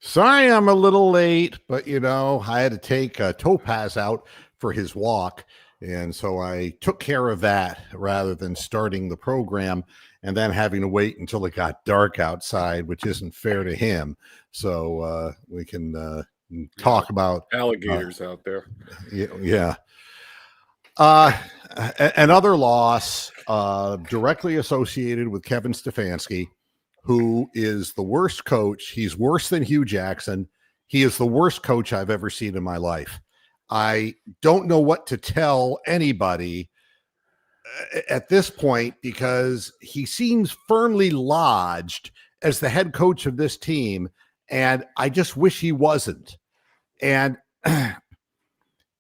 Sorry, I'm a little late, but I had to take Topaz out for his walk. And so I took care of that rather than starting the program and then having to wait until it got dark outside, which isn't fair to him. So we can talk about alligators out there. Yeah. Another loss directly associated with Kevin Stefanski, who is the worst coach. He's worse than Hugh Jackson. He is the worst coach I've ever seen in my life. I don't know what to tell anybody at this point because he seems firmly lodged as the head coach of this team, and I just wish he wasn't. And the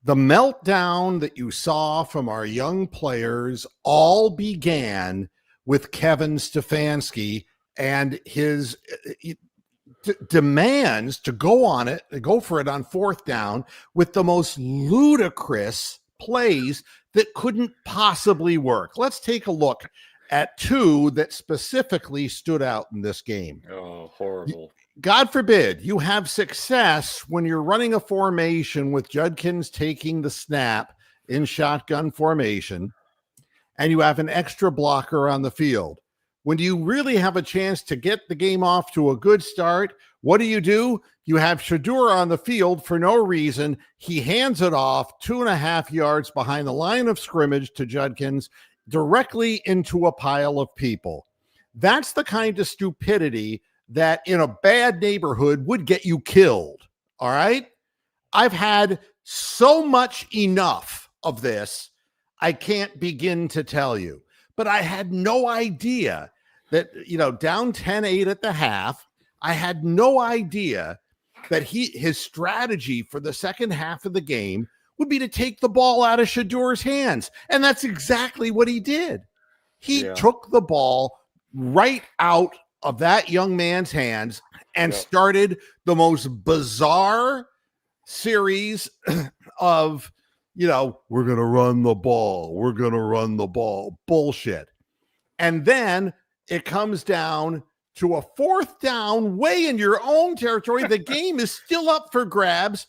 meltdown that you saw from our young players all began with Kevin Stefanski and his demands to go for it on fourth down with the most ludicrous plays that couldn't possibly work. Let's take a look at two that specifically stood out in this game. Oh, horrible. God forbid you have success when you're running a formation with Judkins taking the snap in shotgun formation and you have an extra blocker on the field. When you really have a chance to get the game off to a good start, what do? You have Shedeur on the field for no reason. He hands it off 2.5 yards behind the line of scrimmage to Judkins directly into a pile of people. That's the kind of stupidity that in a bad neighborhood would get you killed. All right. I've had so much enough of this, I can't begin to tell you, but I had no idea that, down 10-8 at the half, I had no idea that his strategy for the second half of the game would be to take the ball out of Shedeur's hands. And that's exactly what he did. He took the ball right out of that young man's hands and started the most bizarre series of, we're going to run the ball. We're going to run the ball. Bullshit. And then it comes down to a fourth down way in your own territory. The game is still up for grabs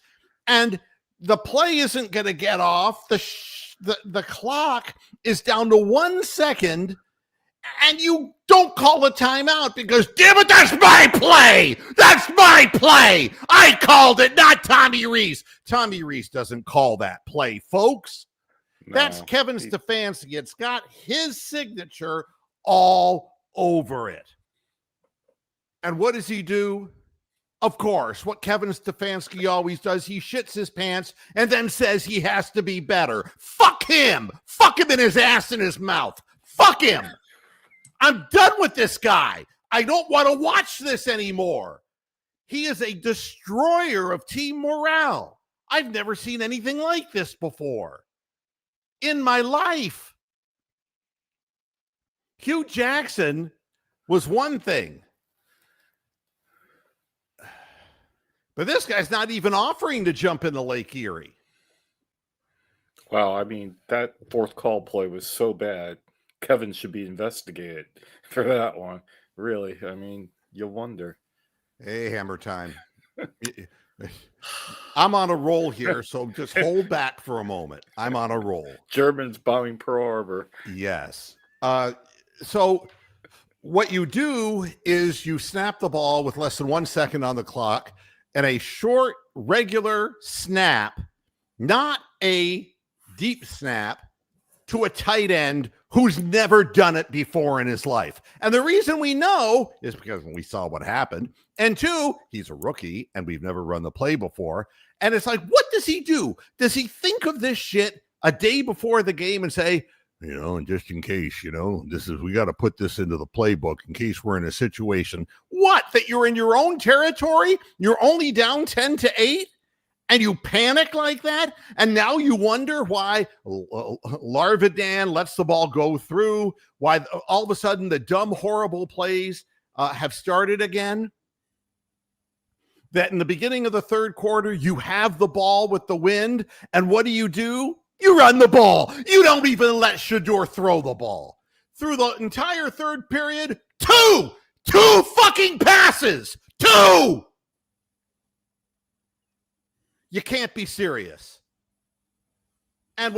and the play isn't going to get off. The clock is down to 1 second. And you don't call a timeout because, damn it, that's my play. That's my play. I called it, not Tommy Rees. Tommy Rees doesn't call that play, folks. No, that's Kevin Stefanski. It's got his signature all over it. And what does he do? Of course, what Kevin Stefanski always does, he shits his pants and then says he has to be better. Fuck him. Fuck him in his ass and his mouth. Fuck him. I'm done with this guy. I don't want to watch this anymore. He is a destroyer of team morale. I've never seen anything like this before in my life. Hugh Jackson was one thing. But this guy's not even offering to jump into Lake Erie. Wow, I mean, that fourth call play was so bad. Kevin should be investigated for that one. Really, I mean, you wonder. Hey, Hammer Time. I'm on a roll here, so just hold back for a moment. I'm on a roll. Germans bombing Pearl Harbor. Yes. So what you do is you snap the ball with less than 1 second on the clock and a short, regular snap, not a deep snap, to a tight end who's never done it before in his life. And the reason we know is because we saw what happened. And two, he's a rookie and we've never run the play before. And it's like, what does he do? Does he think of this shit a day before the game and say, and just in case, we got to put this into the playbook in case we're in a situation. What? That you're in your own territory? You're only down 10-8? And you panic like that, and now you wonder why Larvidan lets the ball go through, why all of a sudden the dumb, horrible plays have started again. That in the beginning of the third quarter, you have the ball with the wind, and what do? You run the ball. You don't even let Shedeur throw the ball. Through the entire third period, two fucking passes. Two! You can't be serious. And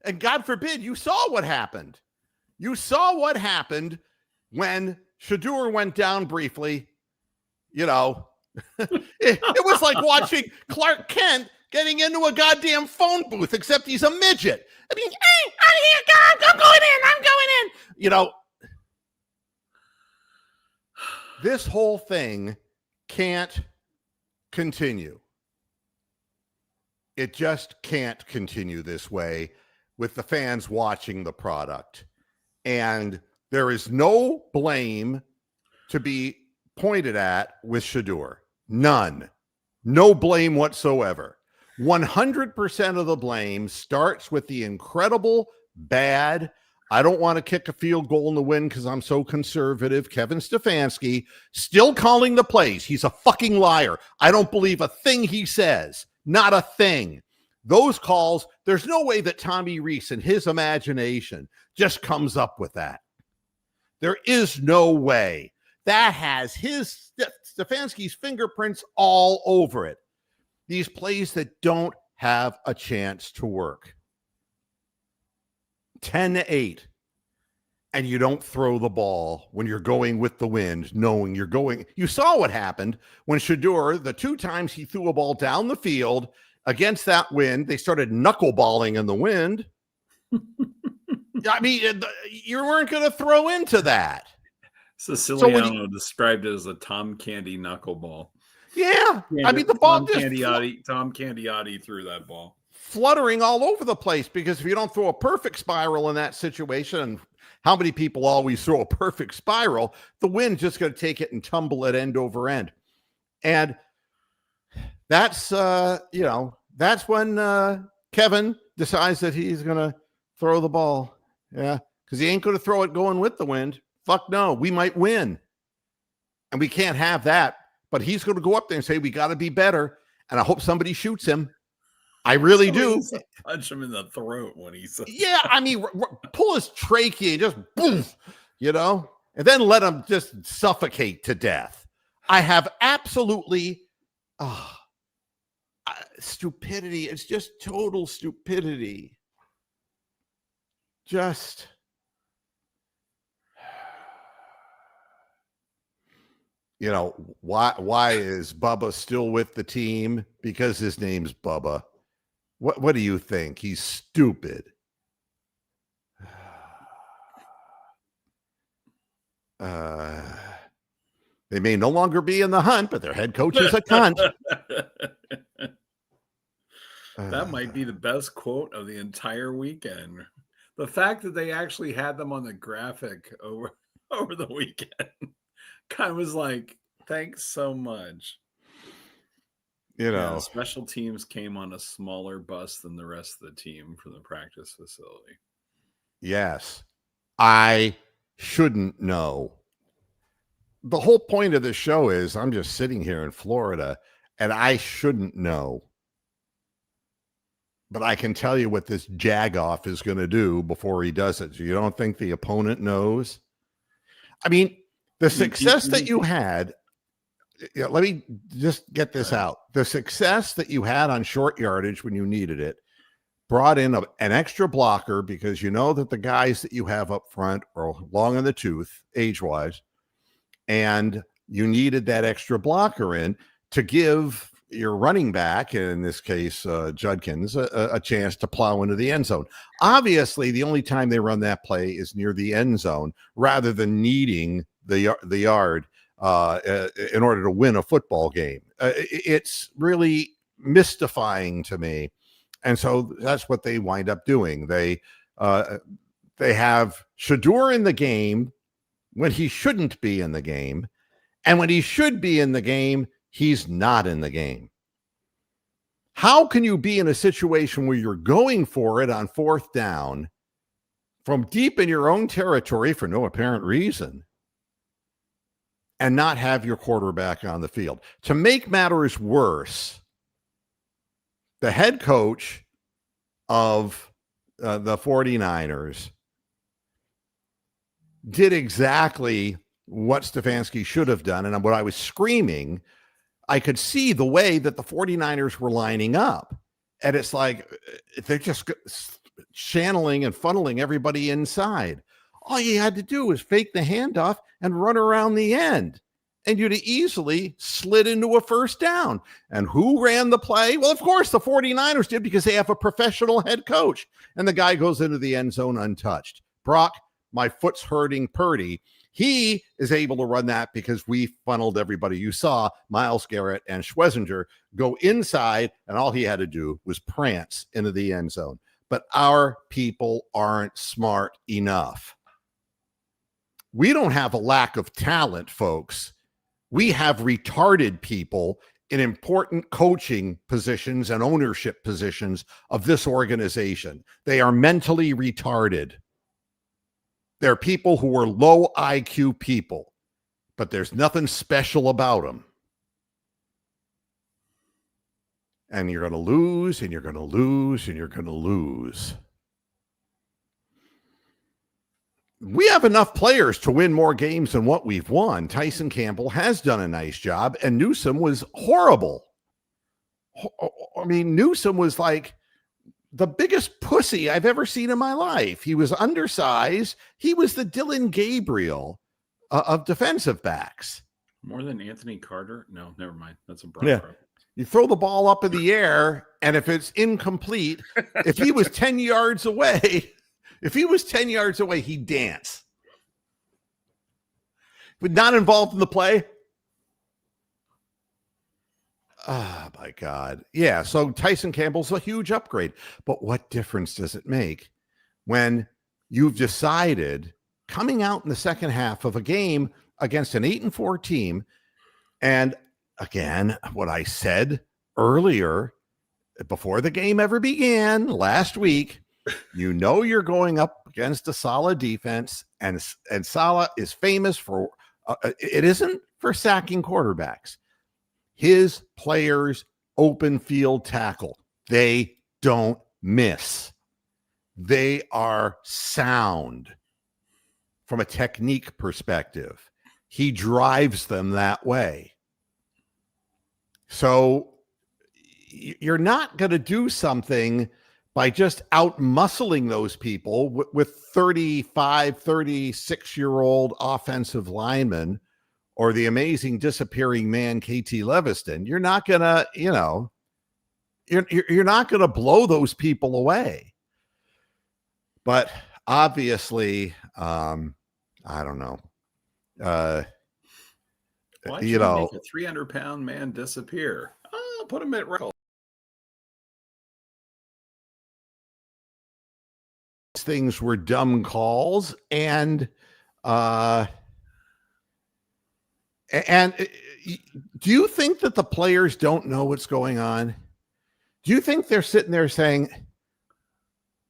and God forbid, you saw what happened. You saw what happened when Shedeur went down briefly. You know, it was like watching Clark Kent getting into a goddamn phone booth, except he's a midget. I mean, hey, I'm here, God, I'm going in. You know, this whole thing can't continue. It just can't continue this way with the fans watching the product. And there is no blame to be pointed at with Shedeur. None. No blame whatsoever. 100% of the blame starts with the incredible bad, I don't want to kick a field goal in the wind because I'm so conservative, Kevin Stefanski, still calling the plays. He's a fucking liar. I don't believe a thing he says. Not a thing. Those calls, there's no way that Tommy Rees in his imagination just comes up with that. There is no way. That has his Stefanski's fingerprints all over it. These plays that don't have a chance to work. 10-8. And you don't throw the ball when you're going with the wind, knowing you're going. You saw what happened when Shedeur, the 2 times he threw a ball down the field against that wind, they started knuckleballing in the wind. I mean, you weren't going to throw into that. Siciliano described it as a Tom Candy knuckleball. Yeah. I mean, the ball Tom Candiotti threw that ball. Fluttering all over the place, because if you don't throw a perfect spiral in that situation, and how many people always throw a perfect spiral, the wind's just going to take it and tumble it end over end. And that's, that's when Kevin decides that he's going to throw the ball. Yeah, because he ain't going to throw it going with the wind. Fuck no, we might win. And we can't have that. But he's going to go up there and say, we got to be better. And I hope somebody shoots him. I really do. Punch him in the throat when he says, yeah, I mean, pull his trachea and just boom, and then let him just suffocate to death. I have absolutely stupidity. It's just total stupidity. Just why is Bubba still with the team? Because his name's Bubba. What do you think? He's stupid. They may no longer be in the hunt, but their head coach is a cunt. That might be the best quote of the entire weekend. The fact that they actually had them on the graphic over the weekend kind of was like, thanks so much. Special teams came on a smaller bus than the rest of the team from the practice facility. Yes. I shouldn't know. The whole point of this show is I'm just sitting here in Florida and I shouldn't know. But I can tell you what this jagoff is going to do before he does it. You don't think the opponent knows? I mean, the success that you had, let me just get this out. The success that you had on short yardage when you needed it brought in an extra blocker, because you know that the guys that you have up front are long in the tooth, age-wise, and you needed that extra blocker in to give your running back, in this case, Judkins, a chance to plow into the end zone. Obviously, the only time they run that play is near the end zone rather than needing the yard in order to win a football game. It's really mystifying to me. And so that's what they wind up doing. They have Shedeur in the game when he shouldn't be in the game. And when he should be in the game, he's not in the game. How can you be in a situation where you're going for it on 4th down from deep in your own territory for no apparent reason and not have your quarterback on the field? To make matters worse, the head coach of the 49ers did exactly what Stefanski should have done. And what I was screaming I could see the way that the 49ers were lining up. And it's like they're just channeling and funneling everybody inside. All you had to do was fake the handoff and run around the end. And you'd have easily slid into a first down. And who ran the play? Well, of course, the 49ers did, because they have a professional head coach. And the guy goes into the end zone untouched. Brock, my foot's hurting Purdy. He is able to run that because we funneled everybody. You saw Myles Garrett and Schwezinger go inside, and all he had to do was prance into the end zone. But our people aren't smart enough. We don't have a lack of talent, folks. We have retarded people in important coaching positions and ownership positions of this organization. They are mentally retarded. They're people who are low IQ people, but there's nothing special about them. And you're going to lose, and you're going to lose, and you're going to lose. We have enough players to win more games than what we've won. Tyson Campbell has done a nice job, and Newsome was horrible. I mean, Newsome was like the biggest pussy I've ever seen in my life. He was undersized. He was the Dylan Gabriel of defensive backs. More than Anthony Carter? No, never mind. That's a broad. Yeah. You throw the ball up in the air, and if it's incomplete, if he was 10 yards away, he'd dance. But not involved in the play. Oh, my God. Yeah, so Tyson Campbell's a huge upgrade. But what difference does it make when you've decided, coming out in the second half of a game against an 8-4 team, and again, what I said earlier, before the game ever began last week, you know you're going up against a solid defense, and Saleh is famous for, it isn't for sacking quarterbacks. His players open field tackle. They don't miss. They are sound from a technique perspective. He drives them that way. So you're not going to do something by just out-muscling those people with 35, 36-year-old offensive linemen or the amazing disappearing man, KT Leviston. You're not going to, you're not going to blow those people away. But obviously, I don't know. Why should you make a 300-pound man disappear? Oh, put him at rest. Things were dumb calls, and do you think that the players don't know what's going on? Do you think they're sitting there saying,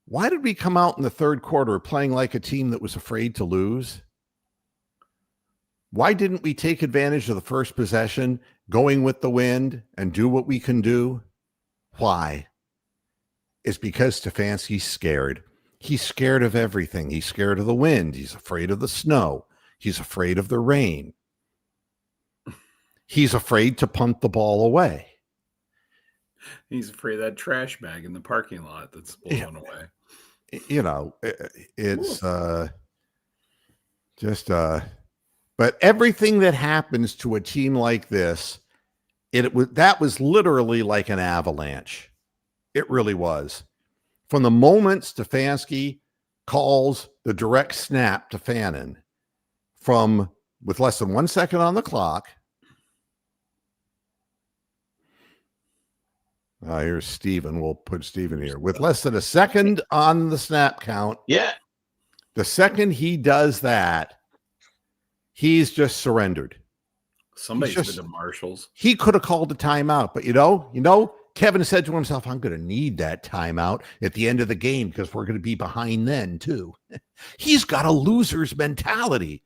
why did we come out in the third quarter playing like a team that was afraid to lose? Why didn't we take advantage of the first possession, going with the wind, and do what we can do? Why? It's because Stefanski's scared. He's scared of everything. He's scared of the wind. He's afraid of the snow. He's afraid of the rain. He's afraid to punt the ball away. He's afraid of that trash bag in the parking lot that's blown away. It's but everything that happens to a team like this, that was literally like an avalanche. It really was. From the moment Stefanski calls the direct snap to Fannin, with less than 1 second on the clock. Here's Steven. We'll put Steven here. With less than a second on the snap count. Yeah. The second he does that, he's just surrendered. Somebody's been to Marshall's. He could have called a timeout, but Kevin said to himself, I'm going to need that timeout at the end of the game because we're going to be behind then too. He's got a loser's mentality.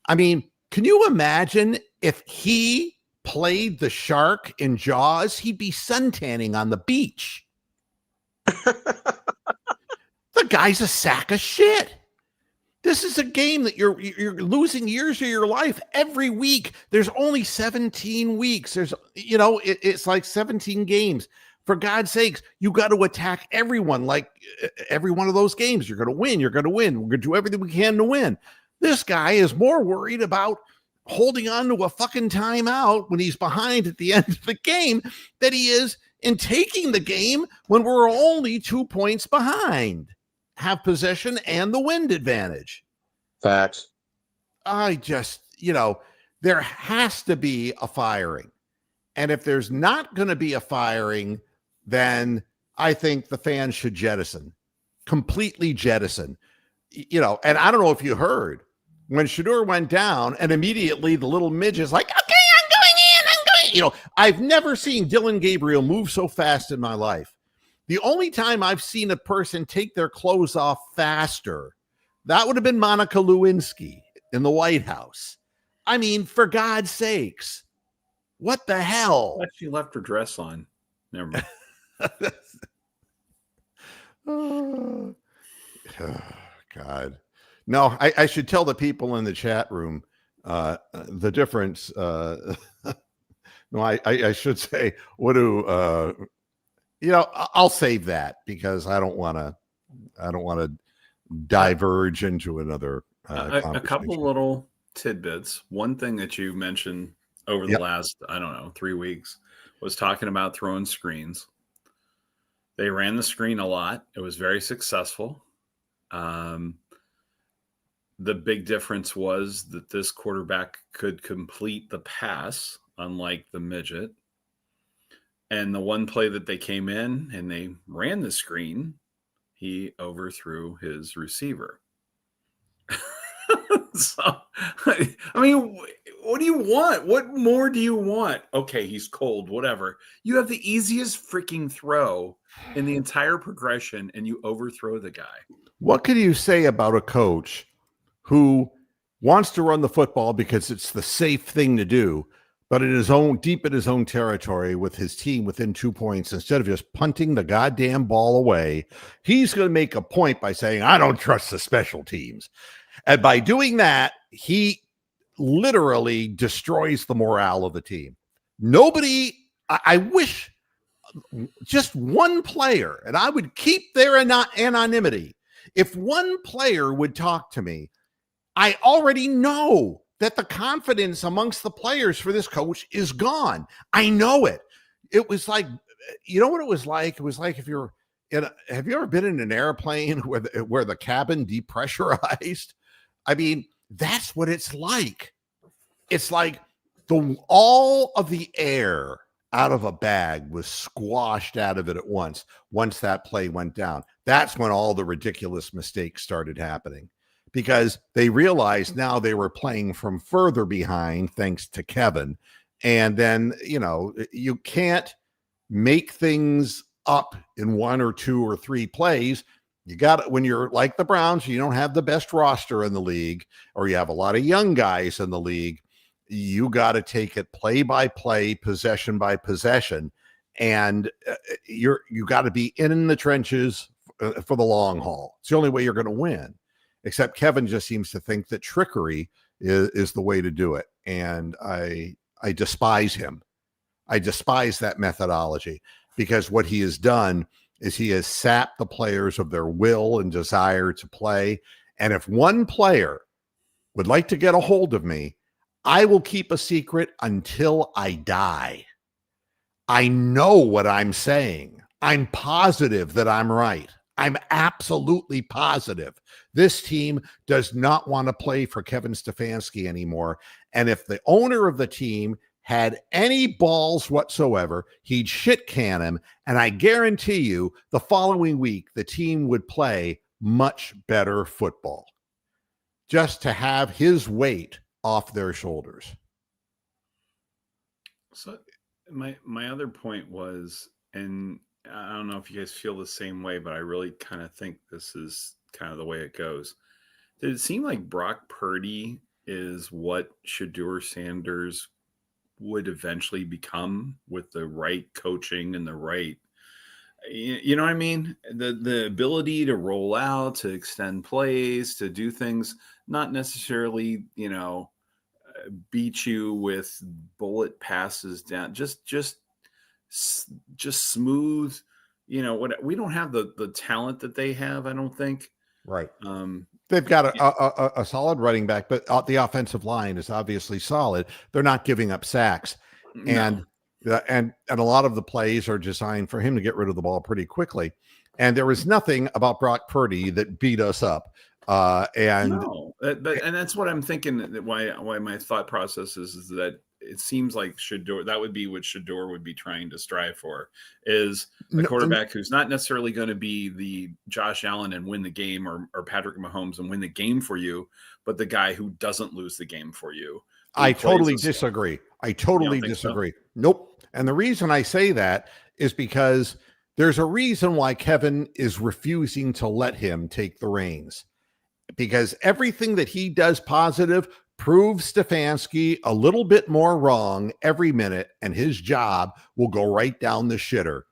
I mean, can you imagine if he played the shark in Jaws? He'd be suntanning on the beach. The guy's a sack of shit. This is a game that you're losing years of your life every week. There's only 17 weeks. There's, it's like 17 games. For God's sakes, you got to attack everyone. Like every one of those games, you're going to win. You're going to win. We're going to do everything we can to win. This guy is more worried about holding on to a fucking timeout when he's behind at the end of the game than he is in taking the game when we're only 2 points behind. Have possession and the wind advantage. Facts. I just, there has to be a firing. And if there's not going to be a firing, then I think the fans should completely jettison. And I don't know if you heard when Shedeur went down and immediately the little midget is like, okay, I'm going in. I've never seen Dylan Gabriel move so fast in my life. The only time I've seen a person take their clothes off faster, that would have been Monica Lewinsky in the White House. I mean, for God's sakes, what the hell? She left her dress on. Never mind. Oh, God. No, I should tell the people in the chat room the difference. No, I should say, I'll save that because I don't want to diverge into another a couple little tidbits. One thing that you mentioned over the last, 3 weeks was talking about throwing screens. They ran the screen a lot. It was very successful. The big difference was that this quarterback could complete the pass, unlike the midget. And the one play that they came in and they ran the screen, he overthrew his receiver. So, I mean, what do you want? What more do you want? Okay, he's cold, whatever. You have the easiest freaking throw in the entire progression and you overthrow the guy. What can you say about a coach who wants to run the football because it's the safe thing to do, but deep in his own territory with his team within 2 points, instead of just punting the goddamn ball away, he's going to make a point by saying, I don't trust the special teams. And by doing that, he literally destroys the morale of the team. I wish just one player, and I would keep their anonymity. If one player would talk to me, I already know that the confidence amongst the players for this coach is gone. I know it. It was like, you know what it was like? It was like have you ever been in an airplane where the cabin depressurized? I mean, that's what it's like. It's like all of the air out of a bag was squashed out of it at once that play went down. That's when all the ridiculous mistakes started happening, because they realized now they were playing from further behind thanks to Kevin. And then, you can't make things up in 1 or 2 or 3 plays. You got it when you're like the Browns, you don't have the best roster in the league, or you have a lot of young guys in the league. You got to take it play by play, possession by possession, and you got to be in the trenches for the long haul. It's the only way you're going to win. Except Kevin just seems to think that trickery is the way to do it, and I despise him. I despise that methodology, because what he has done is he has sapped the players of their will and desire to play. And if one player would like to get a hold of me, I will keep a secret until I die. I know what I'm saying. I'm positive that I'm right. I'm absolutely positive. This team does not want to play for Kevin Stefanski anymore. And if the owner of the team had any balls whatsoever, he'd shit can him. And I guarantee you the following week, the team would play much better football just to have his weight off their shoulders. So my other point was, and I don't know if you guys feel the same way, but I really kind of think this is kind of the way it goes. Did it seem like Brock Purdy is what Shedeur Sanders would eventually become with the right coaching and the right You know what I mean? The ability to roll out, to extend plays, to do things, not necessarily, beat you with bullet passes down, just smooth. What we don't have the talent that they have, I don't think. Right. They've got a solid running back, but the offensive line is obviously solid. They're not giving up sacks, and and a lot of the plays are designed for him to get rid of the ball pretty quickly. And there was nothing about Brock Purdy that beat us up. And that's what I'm thinking. Why my thought process is that it seems like that would be what Shedeur would be trying to strive for, is a quarterback who's not necessarily going to be the Josh Allen and win the game, or Patrick Mahomes and win the game for you, but the guy who doesn't lose the game for you. I totally disagree. I totally disagree. So? Nope. And the reason I say that is because there's a reason why Kevin is refusing to let him take the reins, because everything that he does positive proves Stefanski a little bit more wrong every minute, and his job will go right down the shitter.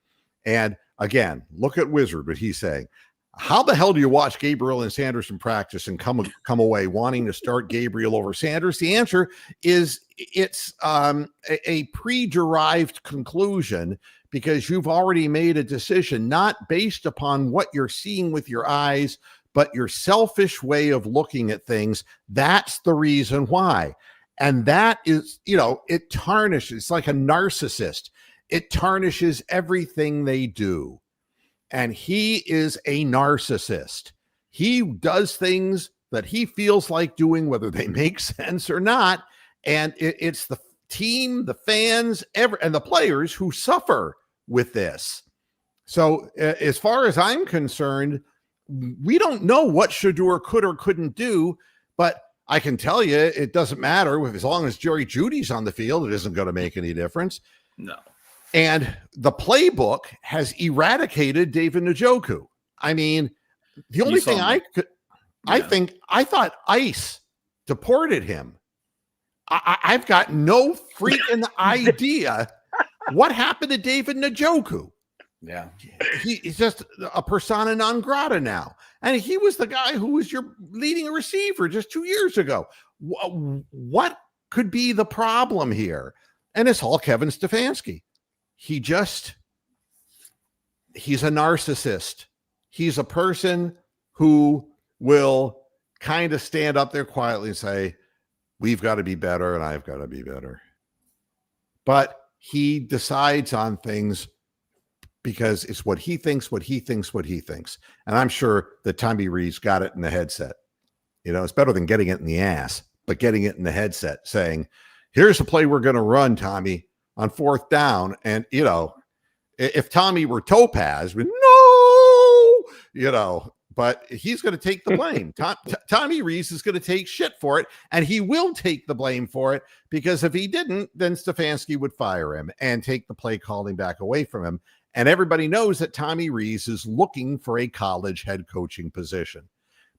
And again, look at Wizard, what he's saying. How the hell do you watch Gabriel and Sanders in practice and come away wanting to start Gabriel over Sanders? The answer is it's a pre-derived conclusion, because you've already made a decision not based upon what you're seeing with your eyes, but your selfish way of looking at things. That's the reason why. And that is, it tarnishes. It's like a narcissist. It tarnishes everything they do. And he is a narcissist. He does things that he feels like doing, whether they make sense or not. And it's the team, the fans, and the players who suffer with this. So as far as I'm concerned, we don't know what Shedeur could or couldn't do, but I can tell you it doesn't matter. As long as Jerry Jeudy's on the field, it isn't going to make any difference. No. And the playbook has eradicated David Njoku. I mean, the only thing I thought ICE deported him. I've got no freaking idea what happened to David Njoku. Yeah. He's just a persona non grata now. And he was the guy who was your leading receiver just 2 years ago. What could be the problem here? And it's all Kevin Stefanski. He's a narcissist. He's a person who will kind of stand up there quietly and say, we've got to be better and I've got to be better. But he decides on things because it's what he thinks. And I'm sure that Tommy Rees got it in the headset. It's better than getting it in the ass, but getting it in the headset saying, here's the play we're going to run, Tommy, on fourth down. And, if Tommy were Topaz, but he's going to take the blame. Tommy Rees is going to take shit for it, and he will take the blame for it, because if he didn't, then Stefanski would fire him and take the play calling back away from him. And everybody knows that Tommy Rees is looking for a college head coaching position,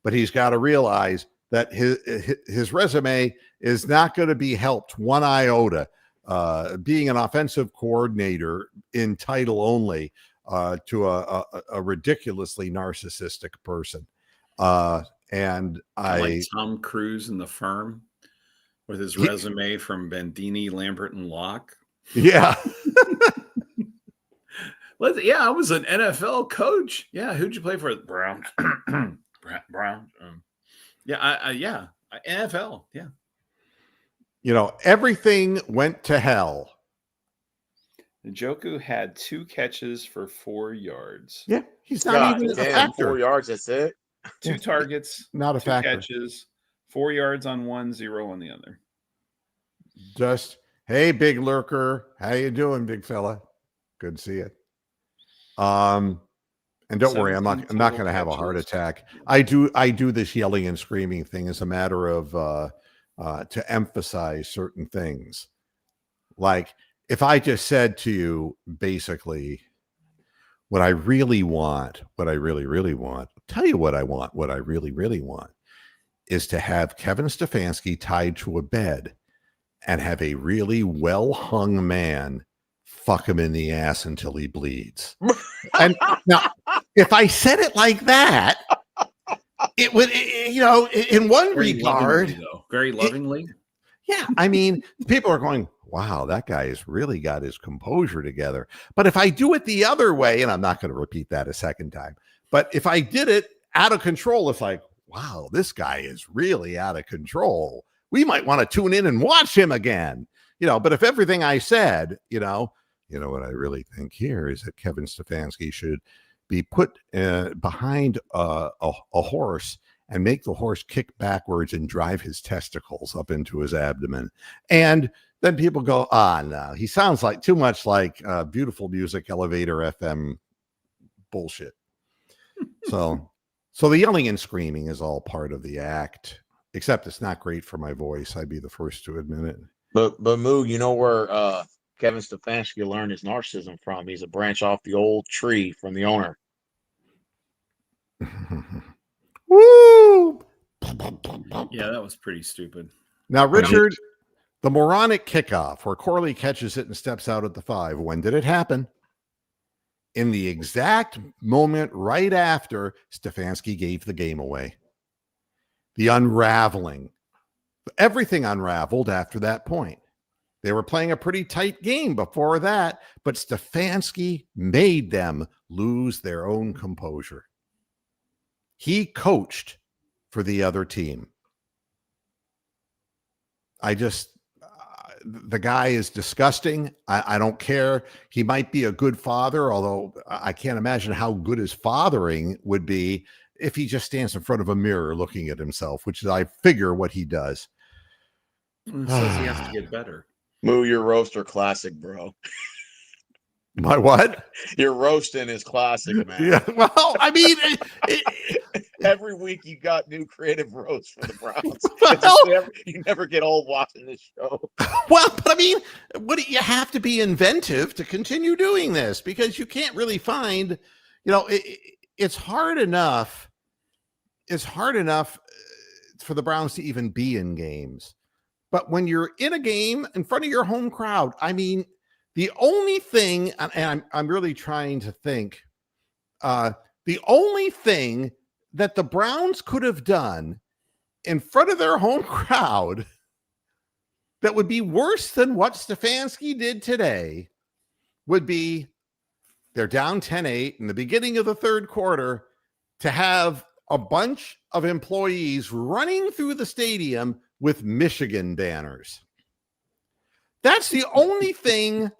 but he's got to realize that his resume is not going to be helped one iota being an offensive coordinator in title only to a ridiculously narcissistic person. And I like Tom Cruise in The Firm with his resume from Bandini, Lambert, and Locke. Yeah. I was an NFL coach. Yeah. Who'd you play for? Brown. Brown. NFL. Yeah. Everything went to hell. Njoku had 2 catches for 4 yards. Yeah, he's not even a factor. 4 yards, that's it. 2 targets, not a 2 factor. catches, 4 yards on one, 0 on the other. Just, hey, big lurker, how you doing, big fella? Good to see you. And don't worry, I'm not going to have a heart attack. I do this yelling and screaming thing as a matter of to emphasize certain things. Like, if I just said to you, basically, what I really want, tell you what I want, what I really, really want is to have Kevin Stefanski tied to a bed and have a really well-hung man fuck him in the ass until he bleeds. And now, if I said it like that, it would, in one Very regard, lovingly, though. Very lovingly. yeah, I mean, people are going, wow, that guy has really got his composure together. But if I do it the other way, and I'm not going to repeat that a second time, but if I did it out of control, it's like, wow, this guy is really out of control. We might want to tune in and watch him again. But if everything I said, what I really think here is that Kevin Stefanski should be put behind a horse and make the horse kick backwards and drive his testicles up into his abdomen. And then people go, no, he sounds like too much like Beautiful Music Elevator FM bullshit. So the yelling and screaming is all part of the act, except it's not great for my voice. I'd be the first to admit it. But Moo, you know where Kevin Stefanski learned his narcissism from? He's a branch off the old tree from the owner. Woo! Yeah, that was pretty stupid. Now, Richard, the moronic kickoff where Corley catches it and steps out at the 5. When did it happen? In the exact moment right after Stefanski gave the game away. The unraveling. Everything unraveled after that point. They were playing a pretty tight game before that, but Stefanski made them lose their own composure. He coached for the other team. The guy is disgusting. I don't care. He might be a good father, although I can't imagine how good his fathering would be if he just stands in front of a mirror looking at himself, which is, I figure, what he does. It says he has to get better. Moo, your roaster classic, bro. My what? Your roasting is classic, man. Yeah. Well, I mean, every week you got new creative roasts for the Browns. Well, You never get old watching this show. Well, but I mean, you have to be inventive to continue doing this, because you can't really find, it's hard enough. It's hard enough for the Browns to even be in games. But when you're in a game in front of your home crowd, I mean, the only thing, and I'm really trying to think, the only thing that the Browns could have done in front of their home crowd that would be worse than what Stefanski did today would be, they're down 10-8 in the beginning of the third quarter, to have a bunch of employees running through the stadium with Michigan banners. That's the only thing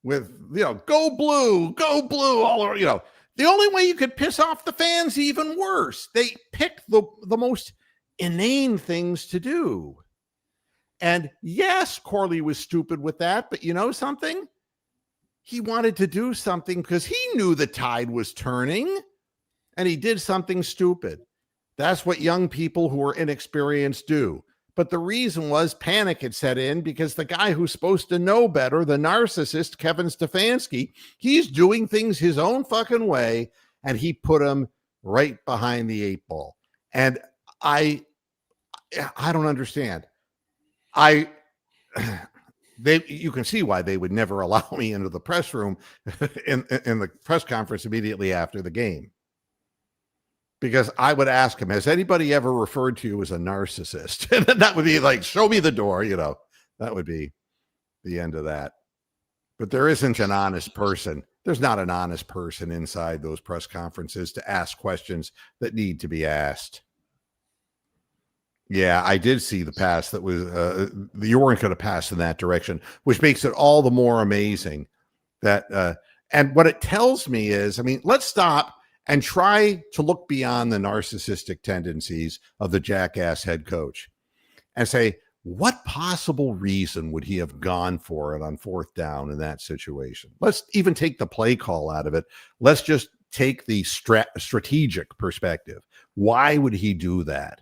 with, go blue, all over, the only way you could piss off the fans even worse. They pick the most inane things to do. And yes, Corley was stupid with that, but you know something? He wanted to do something because he knew the tide was turning, and he did something stupid. That's what young people who are inexperienced do. But the reason was panic had set in because the guy who's supposed to know better, the narcissist, Kevin Stefanski, he's doing things his own fucking way, and he put him right behind the 8 ball. And I don't understand. You can see why they would never allow me into the press room in the press conference immediately after the game. Because I would ask him, has anybody ever referred to you as a narcissist? And that would be like, show me the door, that would be the end of that. But there isn't an honest person. There's not an honest person inside those press conferences to ask questions that need to be asked. Yeah, I did see the pass that was, you weren't going to pass in that direction, which makes it all the more amazing that, and what it tells me is, let's stop and try to look beyond the narcissistic tendencies of the jackass head coach and say, what possible reason would he have gone for it on 4th down in that situation? Let's even take the play call out of it. Let's just take the strategic perspective. Why would he do that?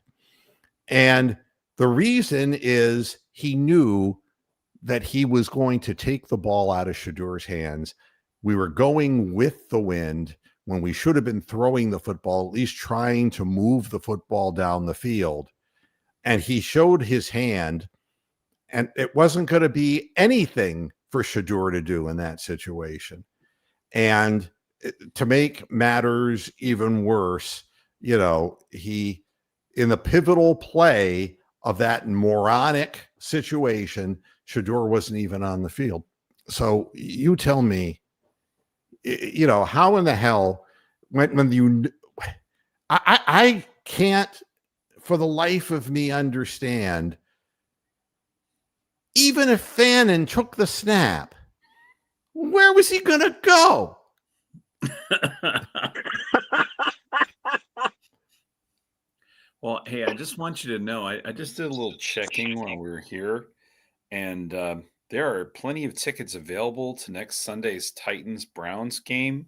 And the reason is he knew that he was going to take the ball out of Shadur's hands. We were going with the wind when we should have been throwing the football, at least trying to move the football down the field. And he showed his hand, and it wasn't going to be anything for Shedeur to do in that situation. And to make matters even worse, he, in the pivotal play of that moronic situation, Shedeur wasn't even on the field. So you tell me, how in the hell I can't for the life of me understand, even if Fannin took the snap, where was he going to go? Well, hey, I just want you to know, I just did a little checking while we were here, and there are plenty of tickets available to next Sunday's Titans-Browns game,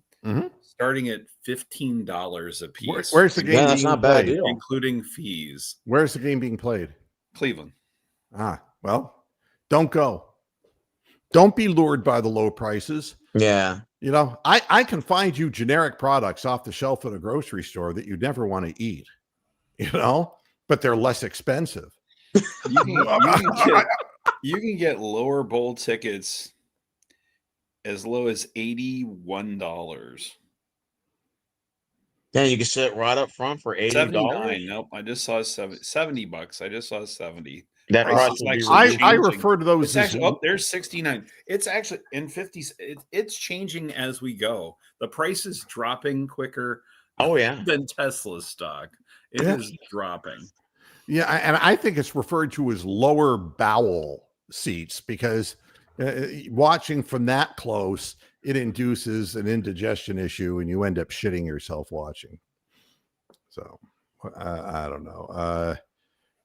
starting at $15 a piece. Where's the game being that's not a bad played? deal. Including fees. Where's the game being played? Cleveland. Well, don't go. Don't be lured by the low prices. Yeah. I can find you generic products off the shelf at a grocery store that you never want to eat, but they're less expensive. You can get lower bowl tickets as low as $81. Yeah, you can sit right up front for $80. $79. Nope, I just saw $70. I just saw 70. That Price price is will be actually reduced. I changing. refer to those It's as actually there's 69. It's actually in 50s. It's changing as we go. The price is dropping quicker Oh yeah. than Tesla's stock. It is dropping. Yeah, and I think it's referred to as lower bowel seats because watching from that close, it induces an indigestion issue and you end up shitting yourself watching. So I don't know.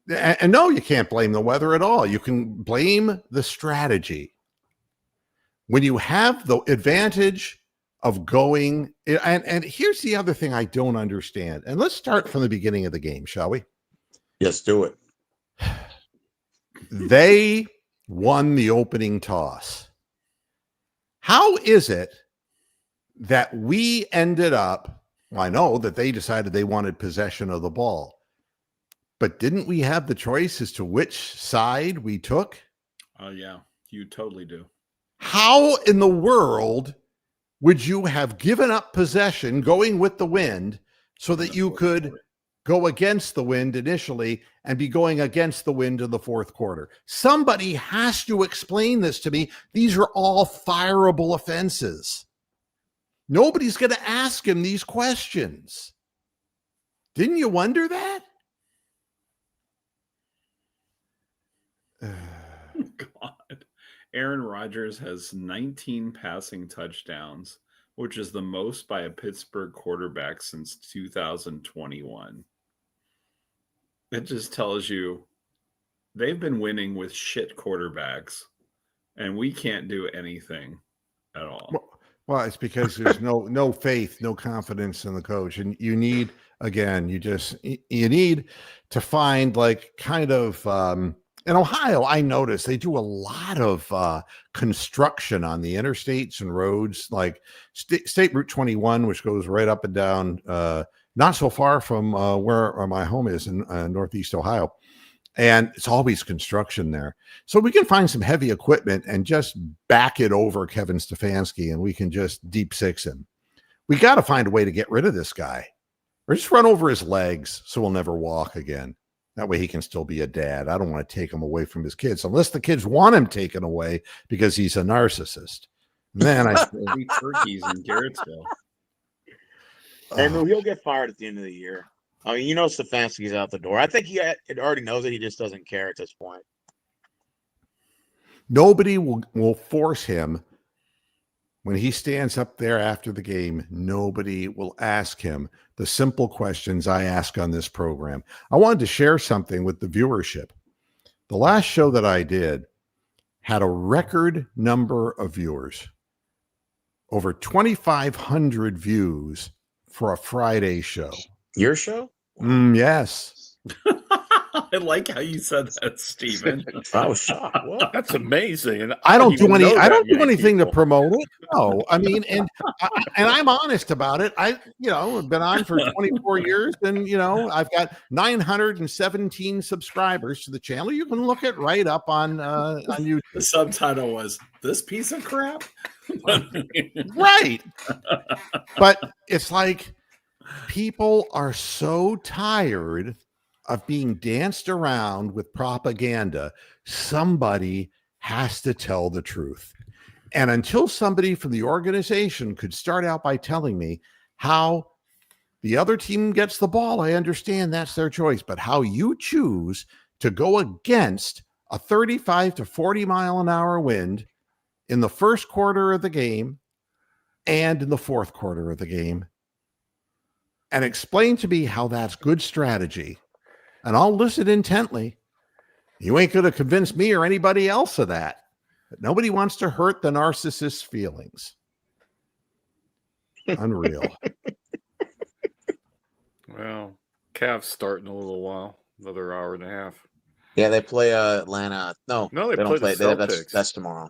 And no, you can't blame the weather at all. You can blame the strategy. When you have the advantage of going, and here's the other thing I don't understand. And let's start from the beginning of the game, shall we? Yes, do it. They won the opening toss. How is it that we ended up, I know that they decided they wanted possession of the ball, but didn't we have the choice as to which side we took? Oh, yeah, you totally do. How in the world would you have given up possession going with the wind so that you could go against the wind initially and be going against the wind in the fourth quarter? Somebody has to explain this to me. These are all fireable offenses. Nobody's going to ask him these questions. Didn't you wonder that? God. Aaron Rodgers has 19 passing touchdowns, which is the most by a Pittsburgh quarterback since 2021. It just tells you they've been winning with shit quarterbacks, and we can't do anything at all. Well, it's because there's no faith, no confidence in the coach. And you need, again, you need to find in Ohio, I noticed they do a lot of construction on the interstates and roads, like State Route 21, which goes right up and down, not so far from where my home is in Northeast Ohio. And it's always construction there. So we can find some heavy equipment and just back it over Kevin Stefanski, and we can just deep six him. We got to find a way to get rid of this guy, or just run over his legs so he'll never walk again. That way he can still be a dad. I don't want to take him away from his kids unless the kids want him taken away because he's a narcissist. Then I eat turkeys in Garrettsville. And he'll get fired at the end of the year. I mean, Stefanski's out the door. I think he already knows it. He just doesn't care at this point. Nobody will force him when he stands up there after the game. Nobody will ask him the simple questions I ask on this program. I wanted to share something with the viewership. The last show that I did had a record number of viewers, over 2,500 views for a Friday show. Your show? Yes. I like how you said that, Stephen. I was shocked. Well, that's amazing. And I don't do even know I that don't do many anything to people. promote it. No, I mean, and I'm honest about it. I've been on for 24 years, and I've got 917 subscribers to the channel. You can look it right up on YouTube. The subtitle was "This piece of crap." Right. But it's like people are so tired of being danced around with propaganda. Somebody has to tell the truth. And until somebody from the organization could start out by telling me how the other team gets the ball, I understand that's their choice. But how you choose to go against a 35 to 40 mile an hour wind in the first quarter of the game and in the fourth quarter of the game, and explain to me how that's good strategy, and I'll listen intently. You ain't going to convince me or anybody else of that. But nobody wants to hurt the narcissist's feelings. Unreal. Well, Cavs start in a little while, another hour and a half. Yeah, they play Atlanta. No, they don't play the play. Celtics. That's tomorrow.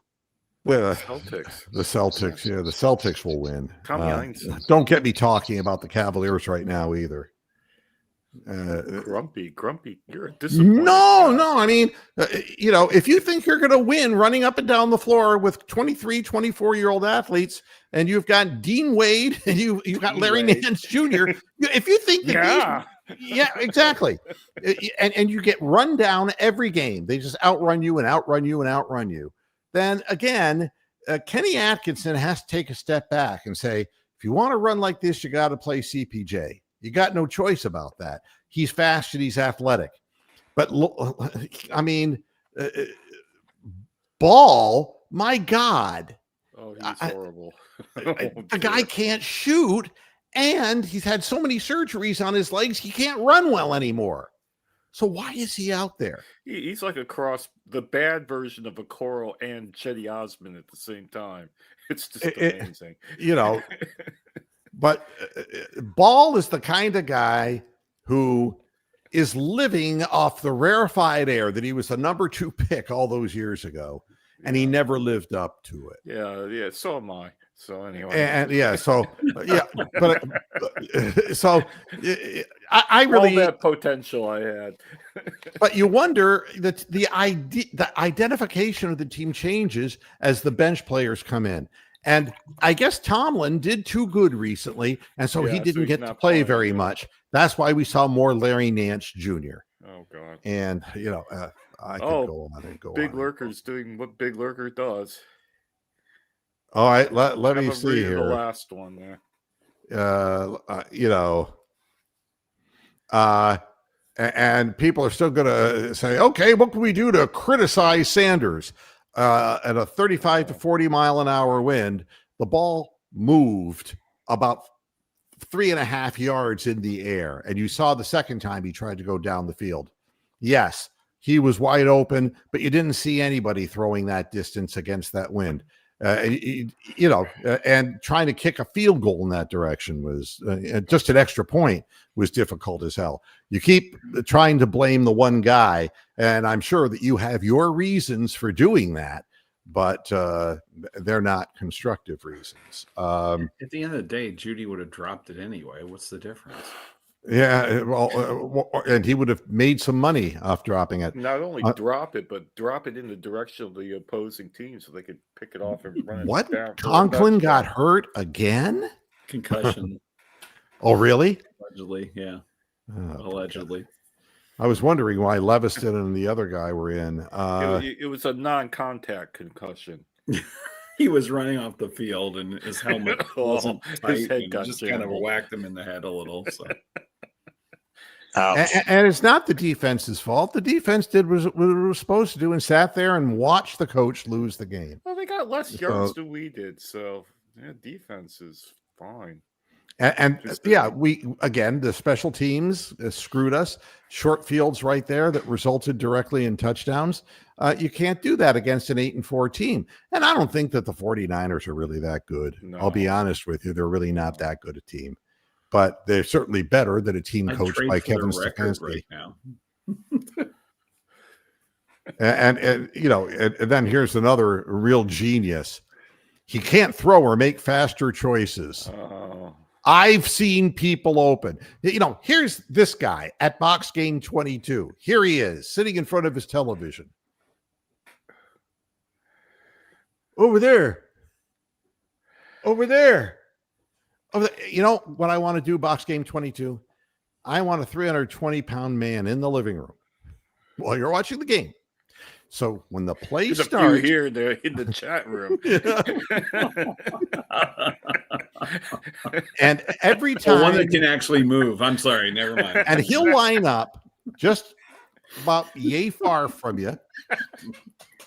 Well, Celtics. The Celtics, yeah, the Celtics will win. Tommy Heinsohn. Don't get me talking about the Cavaliers right now either. Grumpy. You're a disappointed No. guy. I mean, if you think you're going to win running up and down the floor with 23, 24-year-old athletes, and you've got Dean Wade and you've got Dean Larry Wade. Nance Jr., if you think that yeah, exactly. And you get run down every game. They just outrun you and outrun you and outrun you. Then again, Kenny Atkinson has to take a step back and say, if you want to run like this, you got to play CPJ. You got no choice about that. He's fast and he's athletic. But I mean, Ball, my God. Oh, he's horrible. The guy can't shoot, and he's had so many surgeries on his legs, he can't run well anymore. So why is he out there? He's like the bad version of a Coral and Chetty Osmond at the same time. It's just amazing. But Ball is the kind of guy who is living off the rarefied air that he was the number 2 pick all those years ago, and he never lived up to it. Yeah. So am I. So anyway, I really all that potential I had. But you wonder that the identification of the team changes as the bench players come in. And I guess Tomlin did too good recently, and so he didn't get to play very much. That's why we saw more Larry Nance Jr. Oh God! And I could go on and go Big on. Lurker's doing what Big Lurker does. All right, let me see here. The last one there. And people are still going to say, okay, what can we do to criticize Sanders? At a 35 to 40 mile an hour wind, the ball moved about 3.5 yards in the air. And you saw the second time he tried to go down the field. Yes, he was wide open, but you didn't see anybody throwing that distance against that wind. And trying to kick a field goal in that direction was just an extra point was difficult as hell. You keep trying to blame the one guy, and I'm sure that you have your reasons for doing that, but they're not constructive reasons. At the end of the day, Judy would have dropped it anyway. What's the difference? Yeah, well, and he would have made some money off dropping it. Not only drop it, but drop it in the direction of the opposing team so they could pick it off and run it What? down. Conklin got hurt again? Concussion. Oh, really? Allegedly, yeah. Oh, allegedly. I was wondering why Leviston and the other guy were in. It was a non-contact concussion. He was running off the field and his helmet wasn't tight. His head and got just jammed. kind of whacked him in the head a little. So. And it's not the defense's fault. The defense did what it was supposed to do and sat there and watched the coach lose the game. Well, they got less yards than we did, so defense is fine. And the special teams screwed us. Short fields right there that resulted directly in touchdowns. You can't do that against an 8-4 team. And I don't think that the 49ers are really that good. No. I'll be honest with you. They're really not that good a team. But they're certainly better than a team coached by Kevin Stefanski. Right now. And you know, and then here's another real genius. He can't throw or make faster choices. Oh. I've seen people open. You know, here's this guy at Box Game 22. Here he is sitting in front of his television. Over there. Over there. You know what I want to do, Box Game 22? I want a 320-pound man in the living room while you're watching the game. So when the play There's starts, a few here there in the chat room. And every time, one that can actually move. I'm sorry, never mind. And he'll line up just about yay far from you.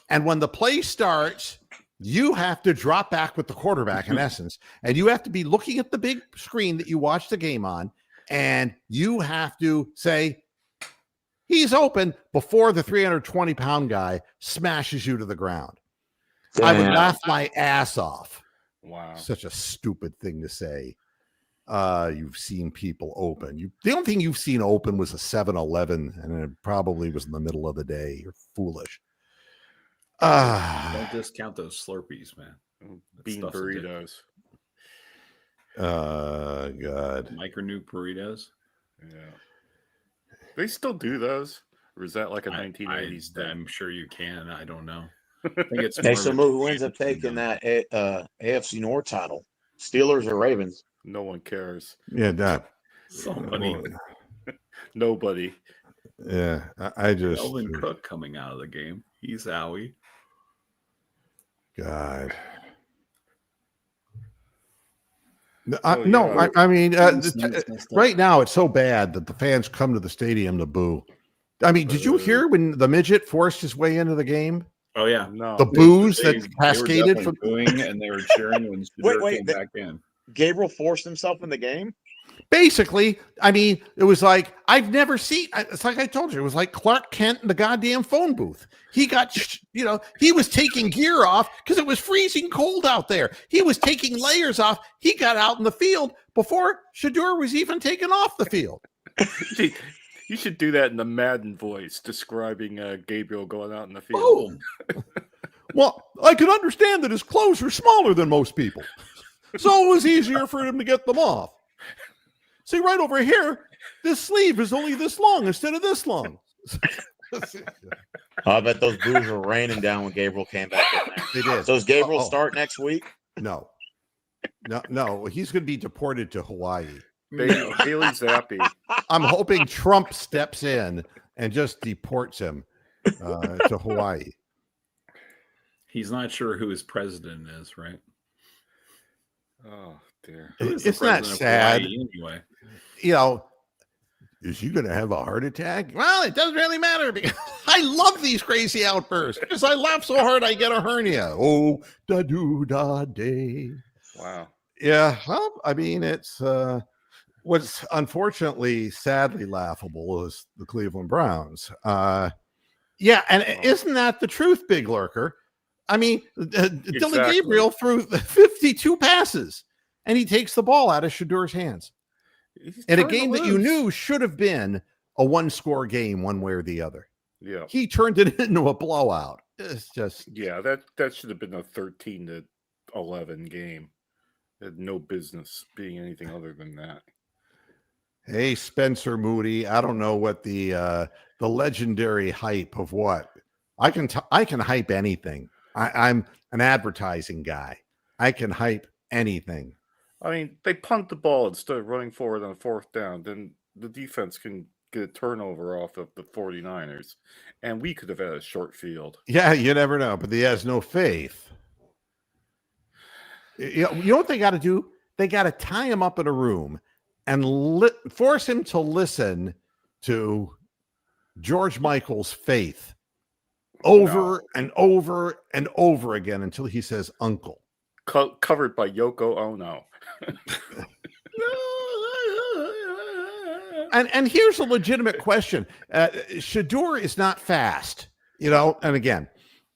And when the play starts, you have to drop back with the quarterback, in essence, and you have to be looking at the big screen that you watch the game on, and you have to say, he's open before the 320-pound guy smashes you to the ground. Damn. I would laugh my ass off. Wow. Such a stupid thing to say. You've seen people open. The only thing you've seen open was a 7-Eleven, and it probably was in the middle of the day. You're foolish. Don't discount those Slurpees, man. Bean burritos. God. Micro Nuke burritos. Yeah. They still do those? Or is that like a 1980s thing? I'm sure you can. I don't know. I think it's Hey, so who ends up taking that AFC North title? Steelers or Ravens? No one cares. Yeah, that. somebody. Nobody. Yeah, I just. Melvin Cook coming out of the game. He's owie. God. Oh, No, yeah. I mean, right now it's so bad that the fans come to the stadium to boo. I mean, did you hear when the midget forced his way into the game? Oh yeah, No. The boos They that were cascaded definitely from. booing and they were cheering when Shedeur came back in. Gabriel forced himself in the game? Basically, I mean, it was like, I've never seen, it's like I told you, it was like Clark Kent in the goddamn phone booth. He got, he was taking gear off because it was freezing cold out there. He was taking layers off. He got out in the field before Shedeur was even taken off the field. You should do that in the Madden voice, describing Gabriel going out in the field. Boom. Well, I can understand that his clothes are smaller than most people. So it was easier for him to get them off. See, right over here, this sleeve is only this long instead of this long. I bet those boos were raining down when Gabriel came back in there. They did. So does Gabriel start next week? No. He's going to be deported to Hawaii. Bailey Zappi. I'm hoping Trump steps in and just deports him to Hawaii. He's not sure who his president is, right? Oh, dear. Who is the It's not president of sad. Hawaii anyway. Is he going to have a heart attack? Well, it doesn't really matter because I love these crazy outbursts because I laugh so hard I get a hernia. Oh, da-do-da-day. Wow. Yeah, well, I mean, it's what's unfortunately sadly laughable is the Cleveland Browns. Yeah, and isn't that the truth, Big Lurker? I mean, Dylan Gabriel threw 52 passes, and he takes the ball out of Shedeur's hands. In a game that you knew should have been a one-score game one way or the other. Yeah. He turned it into a blowout. It's just... Yeah, that should have been a 13-11 game. It had no business being anything other than that. Hey, Spencer Moody, I don't know what the legendary hype of what. I can hype anything. I'm an advertising guy. I can hype anything. I mean, they punt the ball instead of running forward on fourth down. Then the defense can get a turnover off of the 49ers. And we could have had a short field. Yeah, you never know, but he has no faith. You know what they got to do? They got to tie him up in a room and force him to listen to George Michael's Faith over and over and over again until he says uncle. Covered by Yoko Ono. And here's a legitimate question. Shedeur is not fast, and again,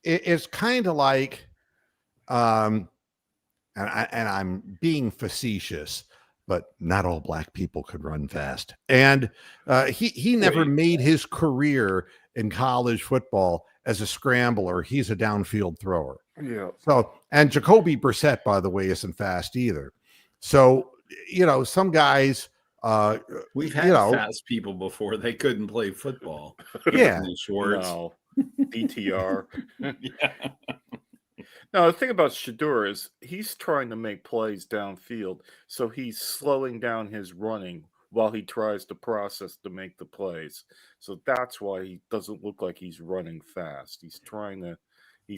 it's kind of like, and I'm being facetious, but not all black people could run fast. And he never made his career in college football as a scrambler. He's a downfield thrower. Yeah. So, and Jacoby Brissett, by the way, isn't fast either. So, some guys, we've had fast people before. They couldn't play football. Yeah. Anthony Schwartz. No. DTR. Yeah. No, the thing about Shedeur is he's trying to make plays downfield, so he's slowing down his running while he tries to process to make the plays. So that's why he doesn't look like he's running fast. He's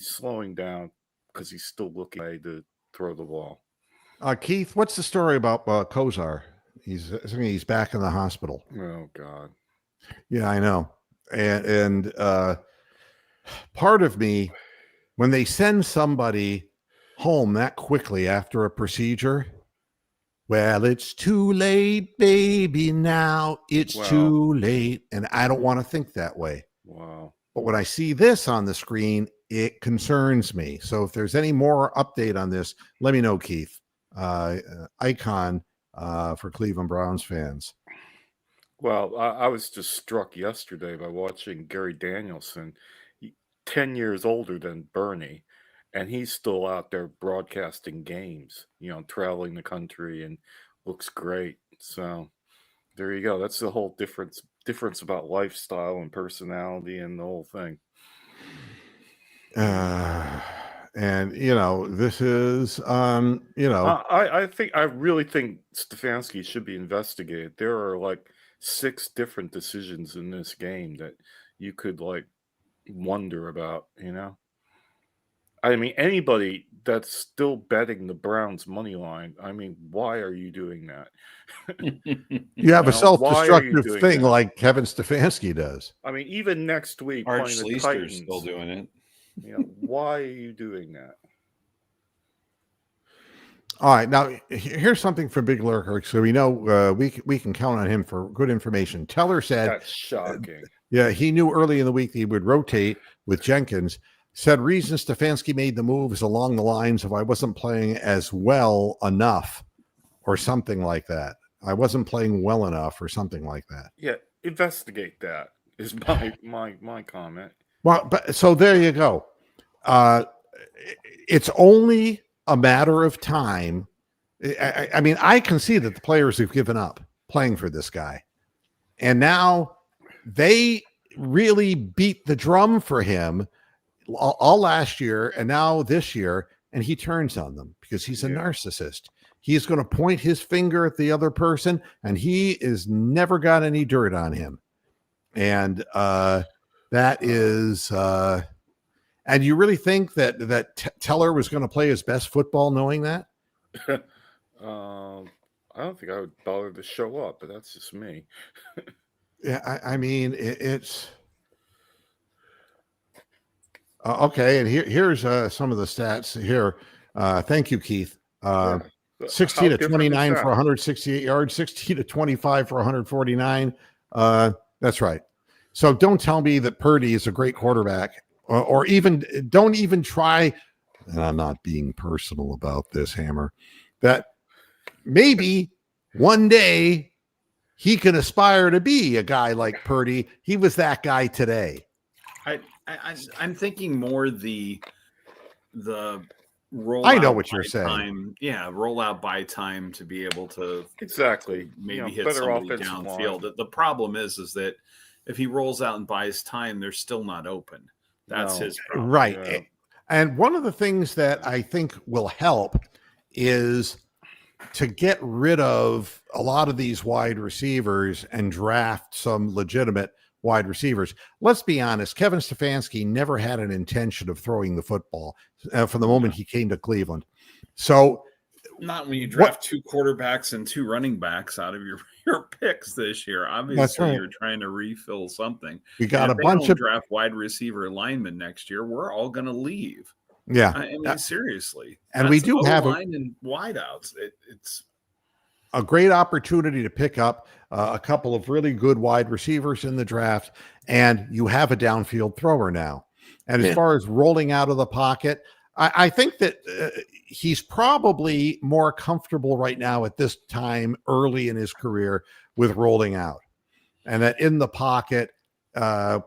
slowing down because he's still looking to throw the ball. Keith, what's the story about Kozar? He's back in the hospital. Oh God. Yeah, I know. And part of me, when they send somebody home that quickly after a procedure, well, it's too late, baby. Now it's too late. And I don't want to think that way. Wow. But when I see this on the screen, it concerns me. So if there's any more update on this, let me know, Keith. Icon for Cleveland Browns fans. Well, I was just struck yesterday by watching Gary Danielson, 10 years older than Bernie, and he's still out there broadcasting games, traveling the country, and looks great. So there you go. That's the whole difference about lifestyle and personality and the whole thing. And this is I really think Stefanski should be investigated. There are like 6 different decisions in this game that you could wonder about, I mean, anybody that's still betting the Browns money line, I mean, why are you doing that? You have a self-destructive thing like Kevin Stefanski does. I mean, even next week, Art playing the Schleister's Titans, still doing it. Why are you doing that? All right, now here's something from Big Lurker, so we know we can count on him for good information. Teller said that's shocking. Yeah, he knew early in the week that he would rotate with Jenkins. Said reason Stefanski made the move is along the lines of I wasn't playing as well enough, or something like that. I wasn't playing well enough, or something like that. Yeah, investigate that is my comment. Well, but so there you go. It's only a matter of time. I mean, I can see that the players have given up playing for this guy, and now they really beat the drum for him all last year and now this year, and he turns on them because he's a narcissist. He's going to point his finger at the other person, and he is never got any dirt on him. And that is and you really think that Teller was going to play his best football knowing that? I don't think I would bother to show up, but that's just me. Yeah, I mean, it's okay. And here's some of the stats here. Thank you, Keith. 60 to 29 for 168 yards, 60 to 25 for 149. That's right. So don't tell me that Purdy is a great quarterback, or even don't even try. And I'm not being personal about this, Hammer. That maybe one day he can aspire to be a guy like Purdy. He was that guy today. I'm thinking more the rollout. I know what you're saying. Roll out by time to be able to maybe hit better somebody downfield. The problem is that if he rolls out and buys time, they're still not open. That's his problem. Right. Yeah. And one of the things that I think will help is to get rid of a lot of these wide receivers and draft some legitimate wide receivers. Let's be honest. Kevin Stefanski never had an intention of throwing the football from the moment he came to Cleveland. So not when you draft 2 quarterbacks and 2 running backs out of your picks this year. Obviously, you're trying to refill something. We got a bunch of draft wide receiver linemen next year. We're all going to leave. Yeah, I mean, seriously. And we do have line and wideouts. It's a great opportunity to pick up a couple of really good wide receivers in the draft, and you have a downfield thrower now. And as far as rolling out of the pocket, I think that he's probably more comfortable right now at this time early in his career with rolling out, and that in the pocket,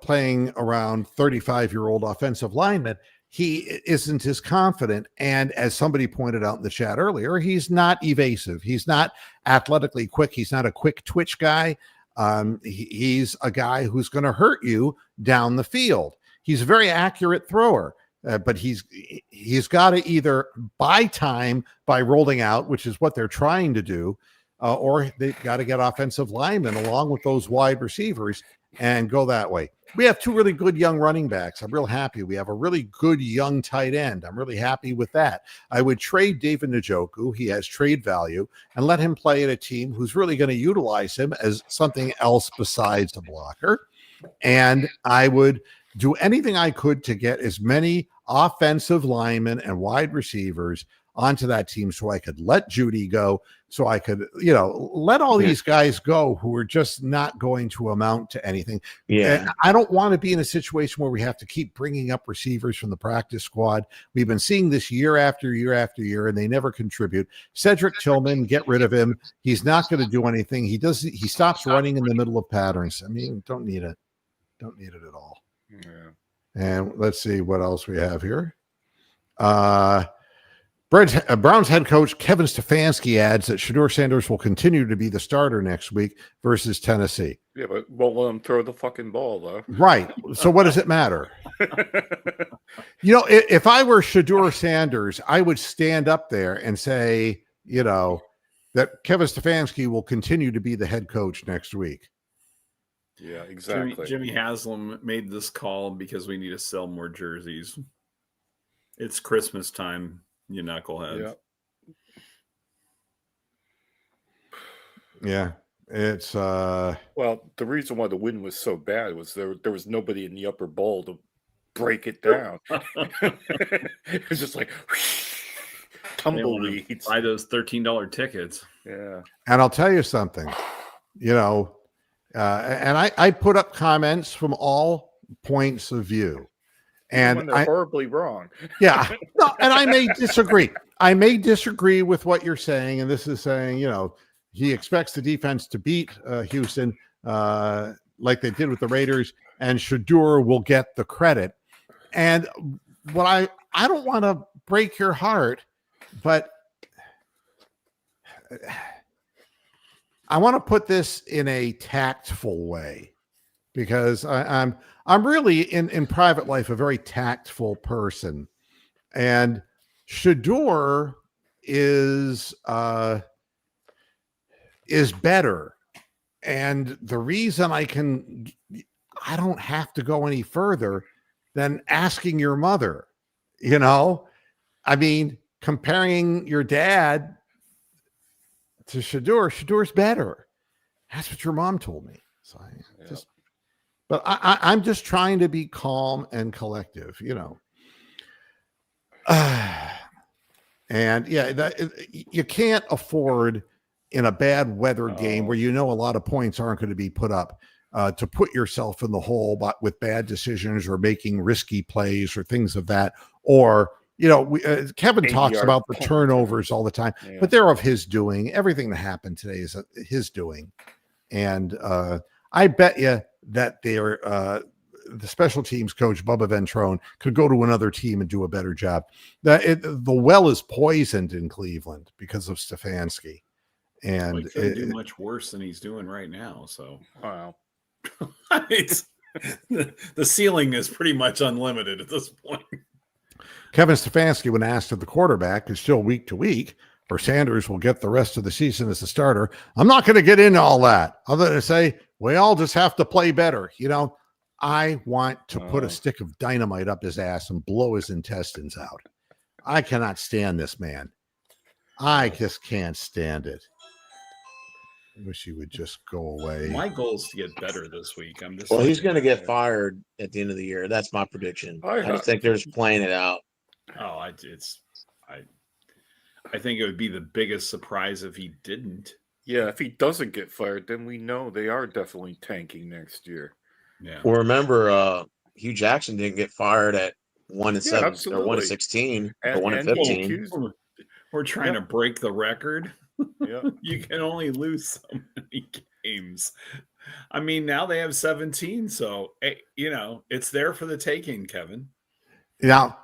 playing around 35-year-old offensive linemen, he isn't as confident. And as somebody pointed out in the chat earlier, he's not evasive. He's not athletically quick. He's not a quick twitch guy. He's a guy who's going to hurt you down the field. He's a very accurate thrower, but he's got to either buy time by rolling out, which is what they're trying to do, or they've got to get offensive linemen along with those wide receivers and go that way. We have two really good young running backs. I'm real happy. We have a really good young tight end. I'm really happy with that. I would trade David Njoku. He has trade value, and let him play at a team who's really going to utilize him as something else besides a blocker. And I would do anything I could to get as many offensive linemen and wide receivers onto that team so I could let Judy go, so I could, let all these guys go who are just not going to amount to anything. Yeah. And I don't want to be in a situation where we have to keep bringing up receivers from the practice squad. We've been seeing this year after year after year, and they never contribute. Cedric Tillman, get rid of him. He's not going to do anything. He stops running in the middle of patterns. I mean, don't need it. Don't need it at all. Yeah. And let's see what else we have here. Browns head coach Kevin Stefanski adds that Shedeur Sanders will continue to be the starter next week versus Tennessee. Yeah, but won't let him throw the fucking ball, though. Right. So what does it matter? If I were Shedeur Sanders, I would stand up there and say, that Kevin Stefanski will continue to be the head coach next week. Yeah, exactly. Jimmy Haslam made this call because we need to sell more jerseys. It's Christmas time. You knuckleheads. Yeah. It's well, the reason why the win was so bad was there was nobody in the upper bowl to break it down. It was just like tumbleweeds. Buy those $13 tickets. Yeah. And I'll tell you something, and I put up comments from all points of view. And when they're horribly wrong. Yeah. No, and I may disagree. I may disagree with what you're saying. And this is saying, he expects the defense to beat Houston like they did with the Raiders, and Shedeur will get the credit. And what I don't want to break your heart, but I want to put this in a tactful way, because I'm really in private life a very tactful person, and Shedeur is better. And the reason I don't have to go any further than asking your mother, I mean, comparing your dad to Shedeur's better. That's what your mom told me. So but I'm just trying to be calm and collective, and you can't afford in a bad weather game where a lot of points aren't going to be put up to put yourself in the hole with bad decisions or making risky plays or things of that. Or, Kevin talks about the turnovers all the time, but they're of his doing. Everything that happened today is his doing. And I bet you that the special teams coach, Bubba Ventrone, could go to another team and do a better job. The well is poisoned in Cleveland because of Stefanski. And he couldn't do much worse than he's doing right now. So, wow. The ceiling is pretty much unlimited at this point. Kevin Stefanski, when asked if the quarterback is still week to week, or Sanders will get the rest of the season as a starter, I'm not going to get into all that other than say we all just have to play better. I want to put a stick of dynamite up his ass and blow his intestines out. I cannot stand this man. I just can't stand it. I wish he would just go away. My goal is to get better this week. He's going to get fired at the end of the year. That's my prediction. I just think they're just playing it out. Oh, I think it would be the biggest surprise if he didn't. Yeah, if he doesn't get fired, then we know they are definitely tanking next year. Yeah. Well, remember, Hugh Jackson didn't get fired at 1-7 or 1-16 or 1-15. We're trying to break the record. Yeah. You can only lose so many games. I mean, now they have 17, so it's there for the taking, Kevin. Now,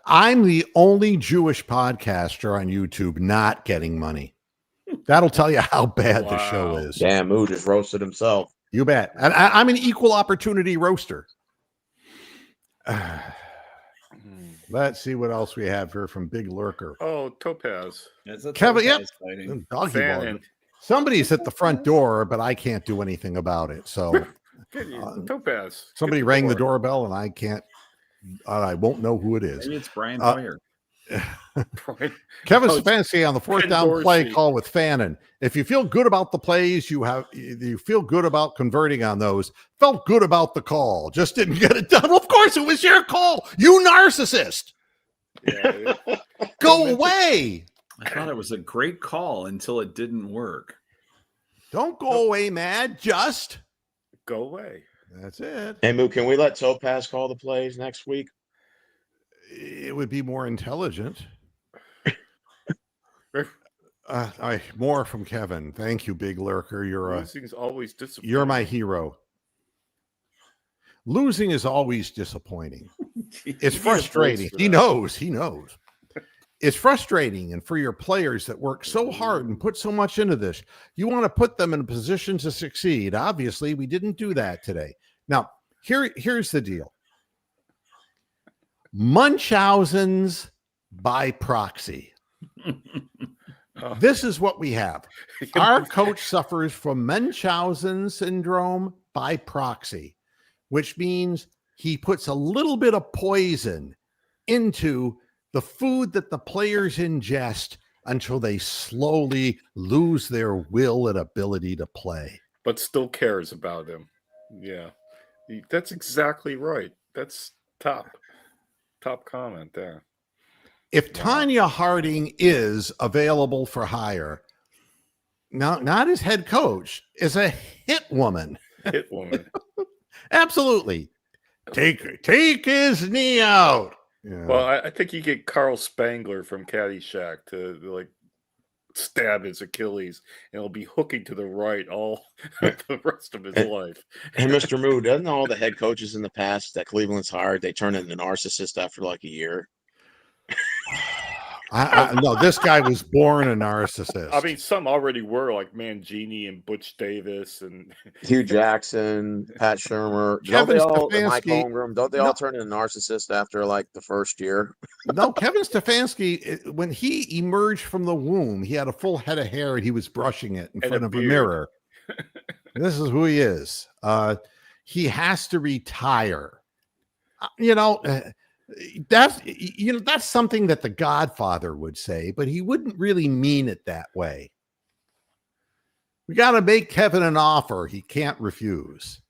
I'm the only Jewish podcaster on YouTube not getting money. That'll tell you how bad the show is. Damn, Moo just roasted himself. You bet. And I'm an equal opportunity roaster. Let's see what else we have here from Big Lurker. Oh, Topaz. Kevin, yep. Doggy ball. Somebody's at the front door, but I can't do anything about it. So Topaz. Somebody rang the doorbell and I can't. I won't know who it is. Maybe it's Brian Hoyer. Kevin Stefanski on the fourth down play call with Fannin. If you feel good about the plays, you feel good about converting on those. Felt good about the call, just didn't get it done. Well, of course, it was your call. You narcissist. Yeah, Go away. I thought it was a great call until it didn't work. Don't go away, Mad. Just go away. That's it. Hey, Moo, can we let Topaz call the plays next week? It would be more intelligent. More from Kevin. Thank you, Big Lurker. Losing's always disappointing. You're my hero. Losing is always disappointing. It's frustrating. He knows. It's frustrating. And for your players that work so hard and put so much into this, you want to put them in a position to succeed. Obviously, we didn't do that today. Now, here's the deal. Munchausen's by proxy. This is what we have. Our coach suffers from Munchausen syndrome by proxy, which means he puts a little bit of poison into the food that the players ingest until they slowly lose their will and ability to play. But still cares about him. Yeah. That's exactly right. That's top comment there. If Tanya Harding is available for hire, not as head coach, as a hit woman. Hit woman. Absolutely. Take his knee out. Yeah. Well, I think you get Carl Spangler from Caddyshack to stab his Achilles, and he'll be hooking to the right all the rest of his life. And Mr. Moo, doesn't all the head coaches in the past that Cleveland's hired, they turn into narcissists after like a year? No, this guy was born a narcissist. I mean, some already were, like Mangini and Butch Davis and Hugh Jackson, Pat Shermer. Kevin Mike Holmgren, don't they all turn into narcissists after like the first year? No, Kevin Stefanski, when he emerged from the womb, he had a full head of hair and he was brushing it in front of a mirror. This is who he is. He has to retire. That's something that the Godfather would say, but he wouldn't really mean it that way. We got to make Kevin an offer he can't refuse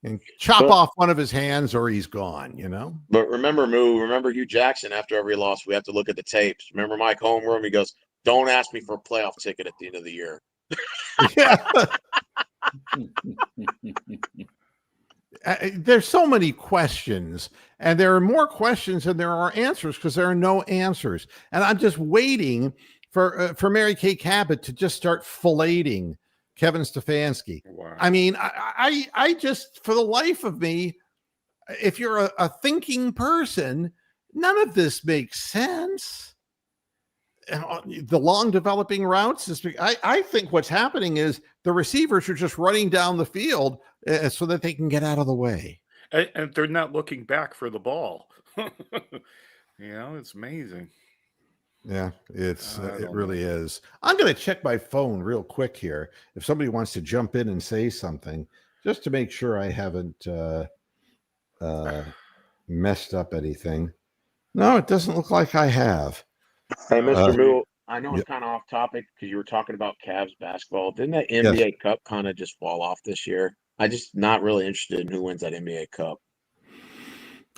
and chop off one of his hands or he's gone, But remember, Moo, Hugh Jackson, after every loss, we have to look at the tapes. Remember Mike Holmgren? He goes, don't ask me for a playoff ticket at the end of the year. Yeah. There's so many questions, and there are more questions than there are answers because there are no answers. And I'm just waiting for Mary Kay Cabot to just start filleting Kevin Stefanski. Wow. I mean, I just, for the life of me, if you're a thinking person, none of this makes sense. The long developing routes I think what's happening is the receivers are just running down the field so that they can get out of the way. And they're not looking back for the ball. It's amazing. Yeah, it really is. I'm going to check my phone real quick here. If somebody wants to jump in and say something, just to make sure I haven't messed up anything. No, it doesn't look like I have. Hey, Mr. Moo, I know it's kind of off topic because you were talking about Cavs basketball. Didn't that NBA Cup kind of just fall off this year? I'm just not really interested in who wins that NBA Cup.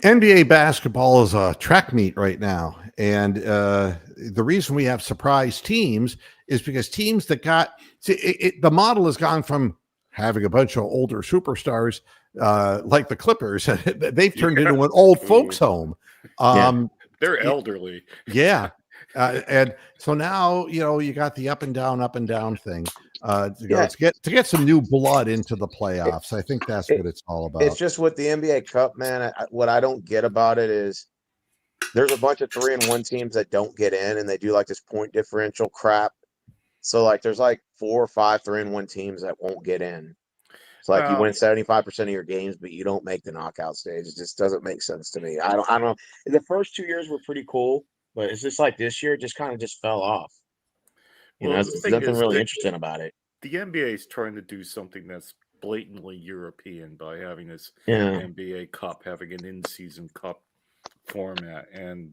NBA basketball is a track meet right now. And the reason we have surprise teams is because teams that the model has gone from having a bunch of older superstars like the Clippers. They've turned into an old folks home. They're elderly. Yeah. And so now, you got the up and down thing. to get some new blood into the playoffs. I think that's what it's all about. It's just with the NBA Cup, man. What I don't get about it is there's a bunch of 3-1 teams that don't get in, and they do like this point differential crap. So like, there's like 4 or 5 3-1 teams that won't get in. It's like you win 75% of your games, but you don't make the knockout stage. It just doesn't make sense to me. I don't know. The first 2 years were pretty cool, but it's just like this year, it just kind of just fell off. There's nothing really interesting about it. The NBA is trying to do something that's blatantly European by having this NBA Cup, having an in-season cup format, and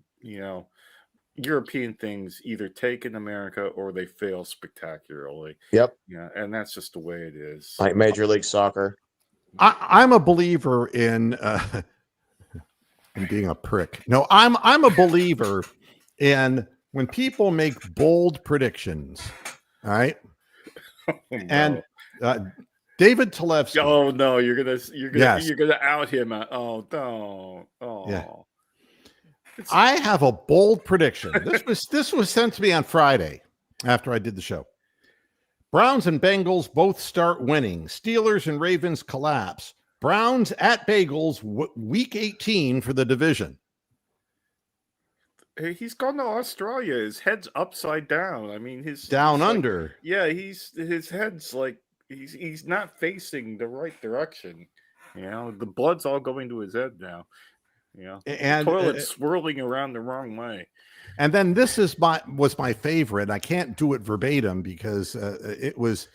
European things either take in America or they fail spectacularly. Yep. Yeah, and that's just the way it is. Like Major League Soccer. I'm a believer in being a prick. No, I'm a believer in when people make bold predictions. All right. Oh, no. And David Talevsky. Oh no, you're gonna out him. Oh no. Oh. Yeah. I have a bold prediction. This was sent to me on Friday after I did the show. Browns and Bengals both start winning. Steelers and Ravens collapse. Browns at Bengals week 18 for the division. Hey, he's gone to Australia. His head's upside down. I mean, his down under. Like, yeah, his head's like he's not facing the right direction. The blood's all going to his head now. And the toilet's swirling around the wrong way. And then this was my favorite. I can't do it verbatim because it was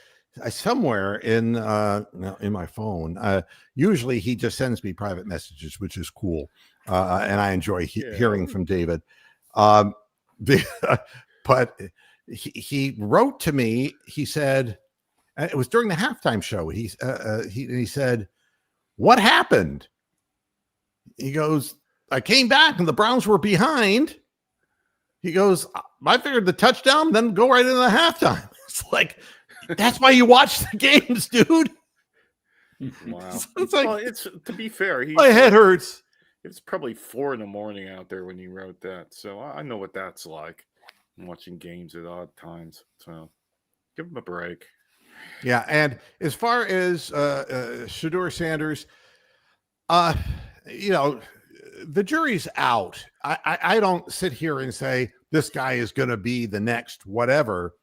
somewhere in my phone. Usually he just sends me private messages, which is cool, and I enjoy hearing from David. But he wrote to me. He said it was during the halftime show. He said, "What happened?" He goes, "I came back and the Browns were behind." He goes, "I figured the touchdown, then go right into the halftime." It's like, that's why you watch the games, dude. Wow. It's like, it's to be fair, my head hurts. It's probably 4 a.m. out there when he wrote that. So I know what that's like. I'm watching games at odd times. So give him a break. Yeah. And as far as Shedeur Sanders, the jury's out. I don't sit here and say this guy is going to be the next whatever,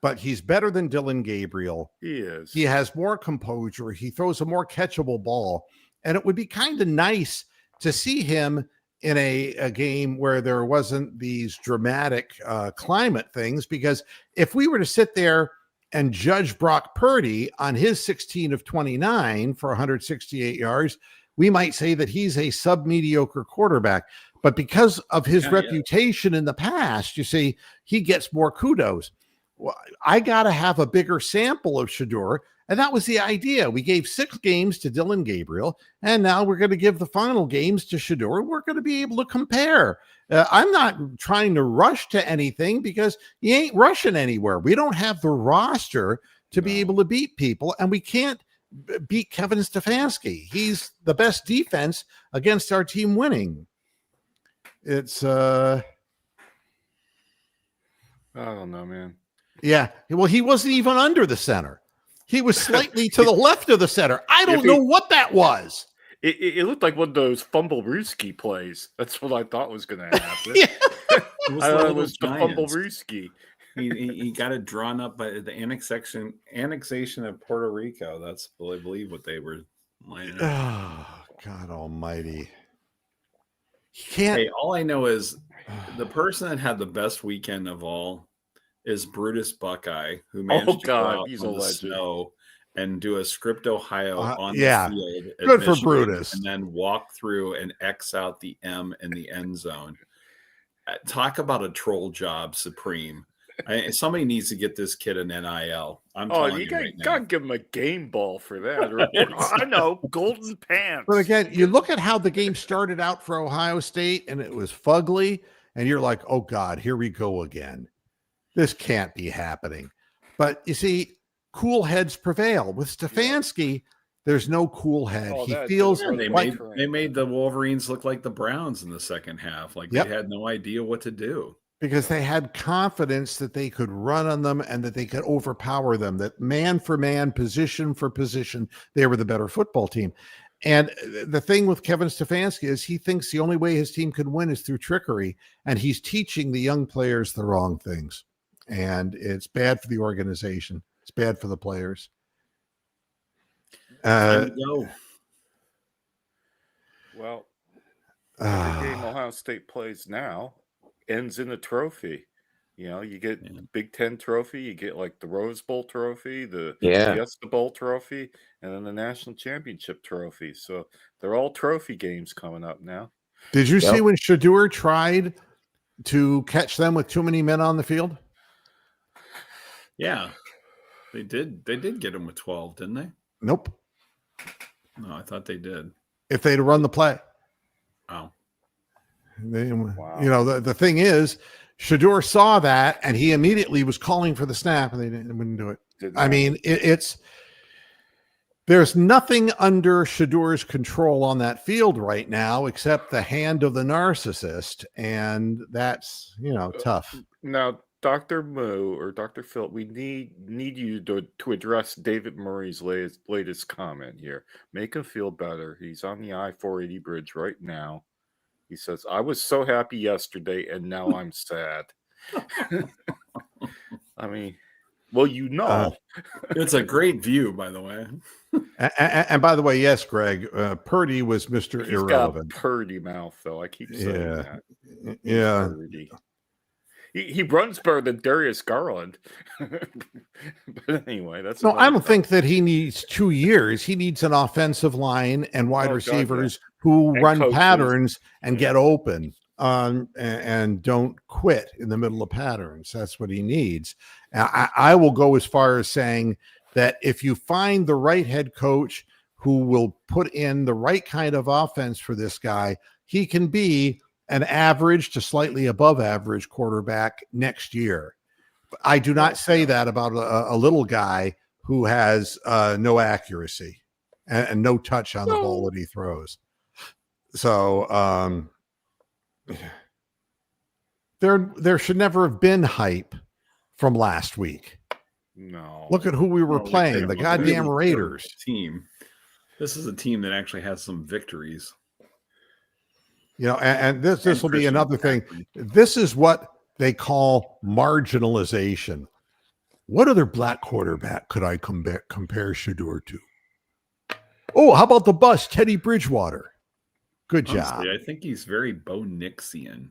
but he's better than Dylan Gabriel. He is. He has more composure. He throws a more catchable ball. And it would be kind of nice to see him in a game where there wasn't these dramatic climate things, because if we were to sit there and judge Brock Purdy on his 16 of 29 for 168 yards, we might say that he's a sub-mediocre quarterback. But because of his reputation in the past, you see, he gets more kudos. Well, I got to have a bigger sample of Shedeur, and that was the idea. We gave 6 games to Dylan Gabriel, and now we're going to give the final games to Shedeur. We're going to be able to compare. I'm not trying to rush to anything because he ain't rushing anywhere. We don't have the roster to be able to beat people, and we can't beat Kevin Stefanski. He's the best defense against our team winning. It's I don't know, man. Yeah. Well, he wasn't even under the center. He was slightly to the left of the center. I don't know what that was. It looked like one of those Fumble-Rooski plays. That's what I thought was going to happen. It was the Fumble-Rooski. He got it drawn up by the annexation of Puerto Rico. That's, I believe, what they were lining up. Oh, God almighty. He can't. Hey, all I know is the person that had the best weekend of all is Brutus Buckeye, who managed to go out he's on a the legend. Snow and do a script Ohio on the field. Good for Brutus. And then walk through and X out the M in the end zone. Talk about a troll job supreme. Somebody needs to get this kid an NIL. I'm telling you right now. Gotta give him a game ball for that. I know, golden pants. But again, you look at how the game started out for Ohio State, and it was fugly, and you're like, oh God, here we go again. This can't be happening. But you see, cool heads prevail. With Stefanski, there's no cool head. He feels like they made the Wolverines look like the Browns in the second half. Like they had no idea what to do. because they had confidence that they could run on them and that they could overpower them, that man for man, position for position, they were the better football team. And the thing with Kevin Stefanski is he thinks the only way his team can win is through trickery, and he's teaching the young players the wrong things. And it's bad for the organization. It's bad for the players. Time to go. Well, every game Ohio State plays now ends in a trophy. You know, you get the Big Ten trophy, you get like the Rose Bowl trophy, the Fiesta Bowl trophy, and then the National Championship trophy. So they're all trophy games coming up now. Did you see when Shedeur tried to catch them with too many men on the field? Yeah, they did. They did get him with 12, didn't they? Nope. No, I thought they did. If they'd run the play. Wow. You know, the thing is, Shedeur saw that and he immediately was calling for the snap, and they wouldn't do it. I mean, there's nothing under Shedeur's control on that field right now except the hand of the narcissist, and that's, you know, tough. Now, Dr. Moo or Dr. Phil, we need you to address David Murray's latest comment here. Make him feel better. He's on the I-480 bridge right now. He says, "I was so happy yesterday, and now I'm sad." I mean, well, you know. It's a great view, by the way. And by the way, yes, Greg, Purdy was Mr. He's Irrelevant. got Purdy mouth, though. I keep saying that. Yeah. Purdy. He runs better than Darius Garland. But anyway, that's no. I don't think that he needs 2 years. He needs an offensive line and wide receivers who run coaches. Patterns and get open and don't quit in the middle of patterns. That's what he needs. I will go as far as saying that if you find the right head coach who will put in the right kind of offense for this guy, he can be an average to slightly above average quarterback next year. I do not say that about a little guy who has no accuracy and no touch on the ball that he throws. So there should never have been hype from last week. No. Look at who we were playing, the goddamn Raiders team. This is a team that actually has some victories. You know, and this will be another thing. This is what they call marginalization. What other black quarterback could I compare Shedeur to? Oh, how about the bus, Teddy Bridgewater? Good job. Honestly, I think he's very Bo Nixian,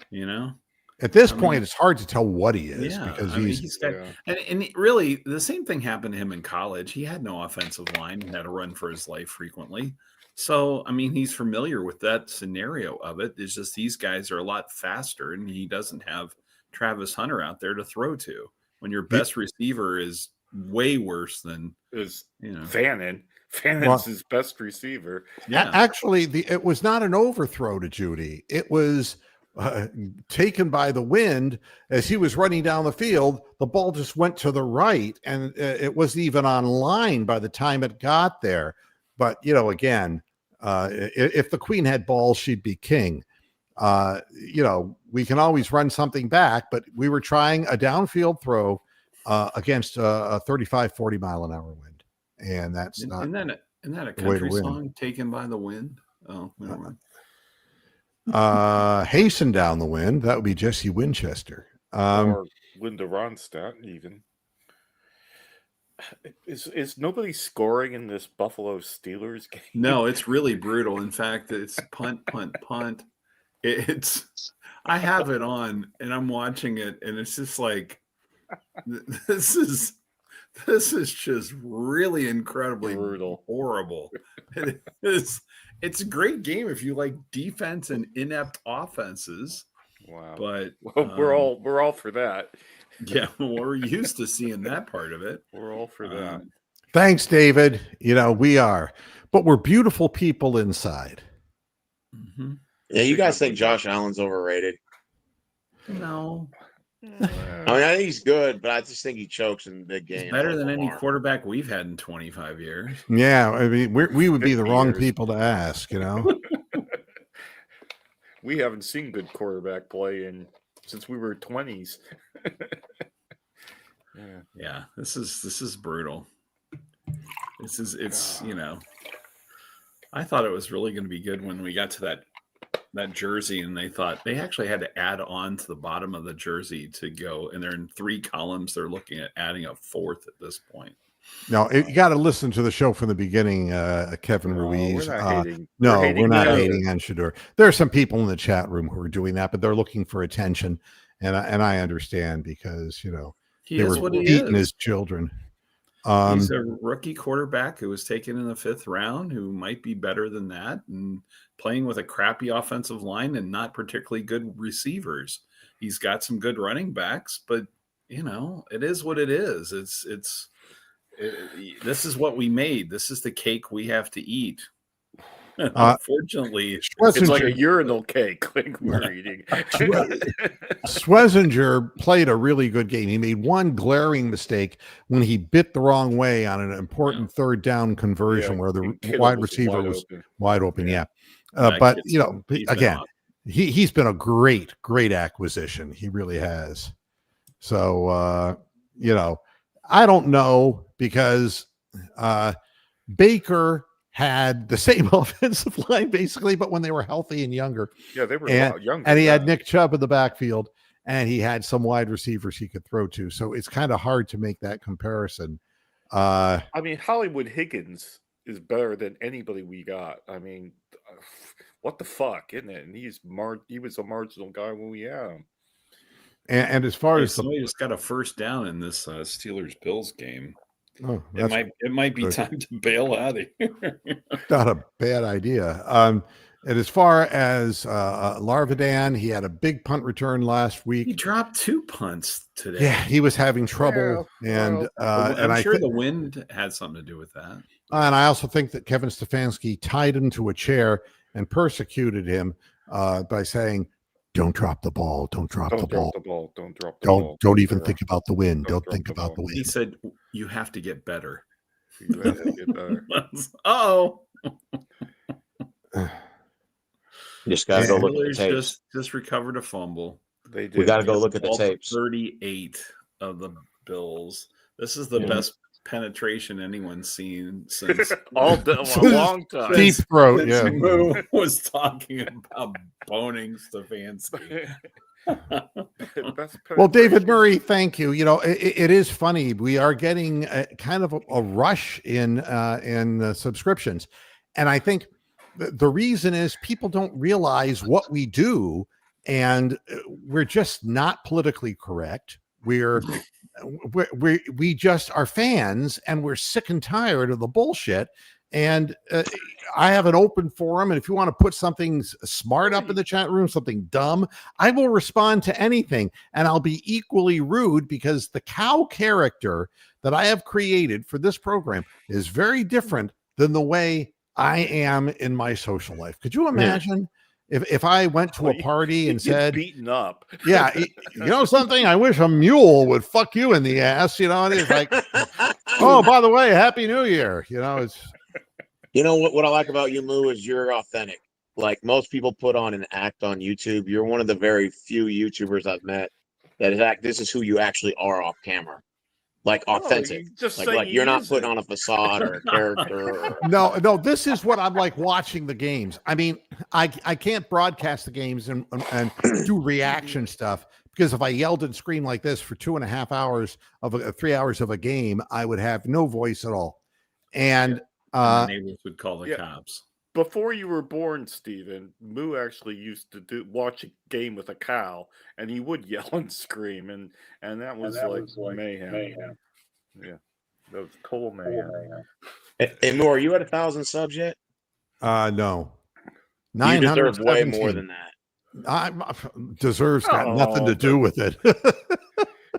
you know? At this point, it's hard to tell what he is because he's got, and really the same thing happened to him in college. He had no offensive line and had to run for his life frequently. So, I mean, he's familiar with that scenario of it. It's just these guys are a lot faster, and he doesn't have Travis Hunter out there to throw to when your best receiver is way worse than Fannin. Fannon's his best receiver. Yeah, actually, it was not an overthrow to Judy. It was taken by the wind as he was running down the field. The ball just went to the right, and it wasn't even on line by the time it got there. But you know, again, if the Queen had balls, she'd be king. You know, we can always run something back, but we were trying a downfield throw against a 35, 40 mile an hour wind. And that's not. Isn't that a country song, Taken by the Wind? Oh, never mind. Hasten Down the Wind. That would be Jesse Winchester. Or Linda Ronstadt, even. Is nobody scoring in this Buffalo Steelers game? No, it's really brutal. In fact, it's punt, punt, punt. I have it on and I'm watching it, and it's just like this is just really incredibly brutal, horrible. It's a great game if you like defense and inept offenses. Wow. But we're all for that. Yeah, we're used to seeing that part of it. We're all for that. Thanks, David. You know, we are, but we're beautiful people inside. Mm-hmm. Yeah, you guys think Josh Allen's overrated? No. I mean, I think he's good, but I just think he chokes in big games. He's better than any quarterback we've had in 25 years. Yeah, I mean, we would be the wrong people to ask, you know. We haven't seen good quarterback play in since we were 20s. Yeah, this is brutal. It's I thought it was really going to be good when we got to that jersey, and they thought they actually had to add on to the bottom of the jersey to go, and they're in 3 columns. They're looking at adding a 4th at this point. No, you got to listen to the show from the beginning, Kevin Ruiz. We're not hating. We're not hating on Shador. There are some people in the chat room who are doing that, but they're looking for attention, and I understand because he is what he beating is. his children. He's a rookie quarterback who was taken in the 5th round, who might be better than that, and playing with a crappy offensive line and not particularly good receivers. He's got some good running backs, but it is what it is. This is what we made. This is the cake we have to eat. Unfortunately, it's like a urinal cake like we're eating. Schwesinger played a really good game. He made one glaring mistake when he bit the wrong way on an important 3rd down conversion where the wide receiver was wide open. Yeah. But again, he's been a great acquisition. He really has. So I don't know, because Baker had the same offensive line basically, but when they were healthy and younger. Yeah, they were a lot younger. And he had Nick Chubb in the backfield, and he had some wide receivers he could throw to. So it's kind of hard to make that comparison. I mean, Hollywood Higgins is better than anybody we got. I mean, what the fuck, isn't it? And he was a marginal guy when we had him. And as far as somebody just got a 1st down in this Steelers-Bills game. Oh, it might be time to bail out of here. Not a bad idea. And as far as Larvidan, he had a big punt return last week. He dropped 2 punts today. Yeah, he was having trouble, and I'm sure the wind had something to do with that. And I also think that Kevin Stefanski tied him to a chair and persecuted him by saying, "Don't drop the ball. Don't drop the ball. Don't drop the ball. Don't even think about the win. Don't think about the win." He said, "You have to get better. You have to get better." Just gotta go look at the tapes. Just recovered a fumble. They did. We gotta go look at the tapes. 38 of the Bills. This is the best penetration anyone's seen since a long time. Deep throat. Yeah, Moo was talking about boning Stefanski. Well, David Murray, thank you. It is funny. We are getting kind of a rush in subscriptions, and I think the reason is people don't realize what we do, and we're just not politically correct. We just are fans, and we're sick and tired of the bullshit. And I have an open forum, and if you want to put something smart up in the chat room, something dumb, I will respond to anything, and I'll be equally rude, because the cow character that I have created for this program is very different than the way I am in my social life. Could you imagine if I went to a party and said, beaten up? Yeah, something, I wish a mule would fuck you in the ass, and it's like, oh, by the way, Happy New Year. It's what I like about you, Moo, is you're authentic. Like most people put on an act on YouTube. You're one of the very few YouTubers I've met that is this is who you actually are off camera. Like authentic. Like you're not putting on a facade or a character. No, this is what I'm like watching the games. I mean, I can't broadcast the games and do reaction stuff, because if I yelled and screamed like this for 2.5 hours of 3 hours of a game, I would have no voice at all. And the neighbors would call the cops. Before you were born, Steven, Moo actually used to watch a game with a cow, and he would yell and scream, and that was like mayhem. Yeah, that was total mayhem. Hey, Moo, are you at 1,000 subs yet? No. You deserve way more than that. Deserves got nothing to do with it.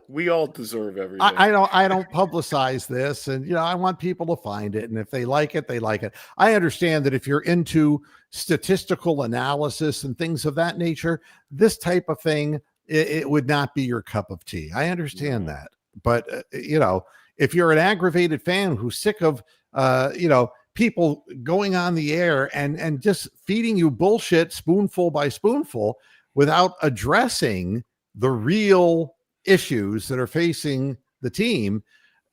We all deserve everything. I don't publicize this, and I want people to find it, and if they like it, they like it. I understand that if you're into statistical analysis and things of that nature, this type of thing, it would not be your cup of tea. I understand that, but if you're an aggravated fan who's sick of people going on the air and just feeding you bullshit spoonful by spoonful without addressing the real issues that are facing the team.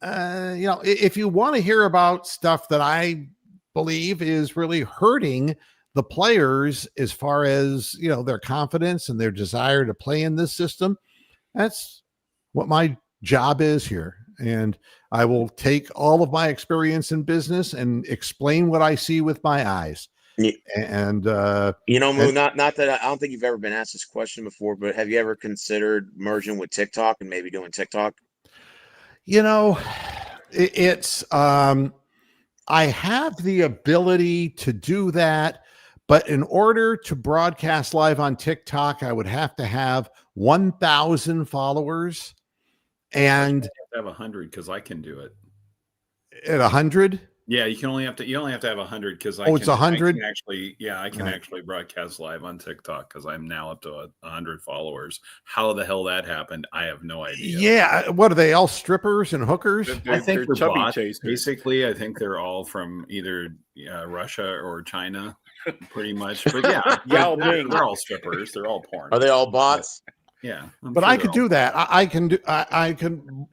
If you want to hear about stuff that I believe is really hurting the players as far as, their confidence and their desire to play in this system, that's what my job is here. And I will take all of my experience in business and explain what I see with my eyes. And Moo, not that I don't think you've ever been asked this question before, but have you ever considered merging with TikTok and maybe doing TikTok? It's I have the ability to do that, but in order to broadcast live on TikTok, I would have to have 1,000 followers, and I have 100 because I can do it. At 100. Yeah, you only have to have 100 because it's 100. I can actually broadcast live on TikTok because I'm now up to 100 followers. How the hell that happened, I have no idea. Yeah, what are they all, strippers and hookers? I think they're bots, basically. I think they're all from either Russia or China, pretty much. But yeah, they're all strippers. They're all porn. Are they all bots? Yeah, but I could do that. I can.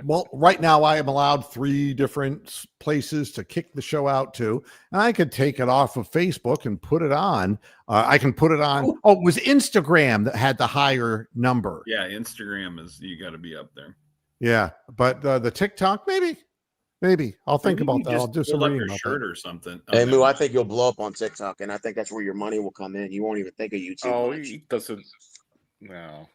Well, right now I am allowed 3 different places to kick the show out to, and I could take it off of Facebook and put it on. I can put it on. Oh, it was Instagram that had the higher number. Yeah, Instagram you got to be up there. Yeah, but the TikTok, maybe I'll think about that. I'll do some reading about shirt or something. Hey, Moo, I think you'll blow up on TikTok, and I think that's where your money will come in. You won't even think of YouTube. Oh, much. he doesn't. No.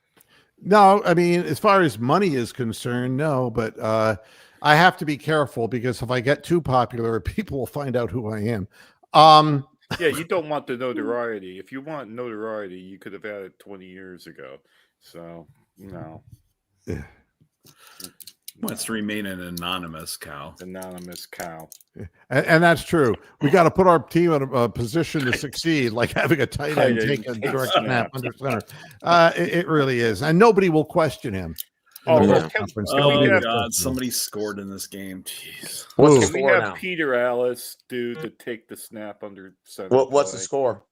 No, I mean, as far as money is concerned, no, but I have to be careful because if I get too popular, people will find out who I am. Yeah, you don't want the notoriety. If you want notoriety, you could have had it 20 years ago. So, no. Yeah. Wants to remain an anonymous cow. And that's true. We got to put our team in a position to succeed, like having a tight end take a direct snap under center. It really is. And nobody will question him. God, somebody scored in this game. Jeez. What's the Can we score have now? Peter Alice to take the snap under center? What's the score?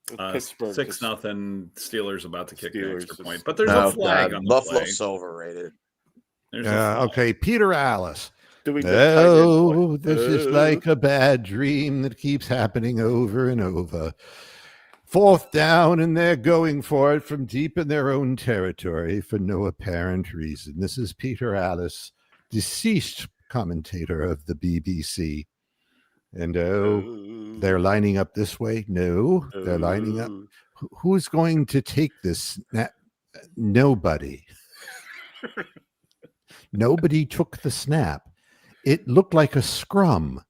Pittsburgh 6-0. Steelers about to kick an extra point, but there's a flag on the Buffalo's overrated. Okay, Peter Alice. This is like a bad dream that keeps happening over and over. 4th down, and they're going for it from deep in their own territory for no apparent reason. This is Peter Alice, deceased commentator of the BBC. And they're lining up this way. No, they're lining up. Who's going to take this snap? Nobody. Nobody took the snap. It looked like a scrum.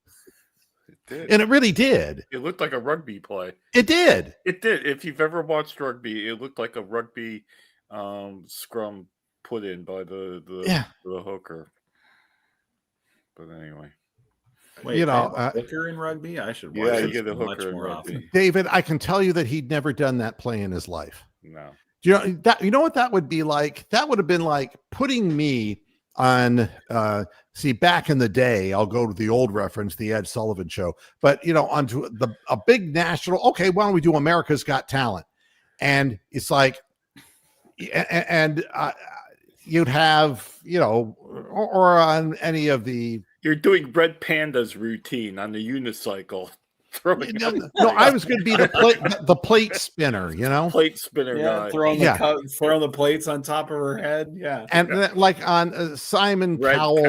It did. And it really did. It looked like a rugby play. It did. It did. If you've ever watched rugby, it looked like a rugby scrum put in by the hooker. But anyway. Wait, hooker in rugby? I should watch you get a hooker more often. David, I can tell you that he'd never done that play in his life. No. You know what that would be like? That would have been like putting me on back in the day, I'll go to the old reference, the Ed Sullivan Show, but onto a big national, okay, why don't we do America's Got Talent? And it's like, and you'd have, or on any of the, you're doing Red Panda's routine on the unicycle. No, I was going to be the plate spinner, plate spinner guy. Throwing the plates on top of her head. Yeah. And like on Simon Cowell's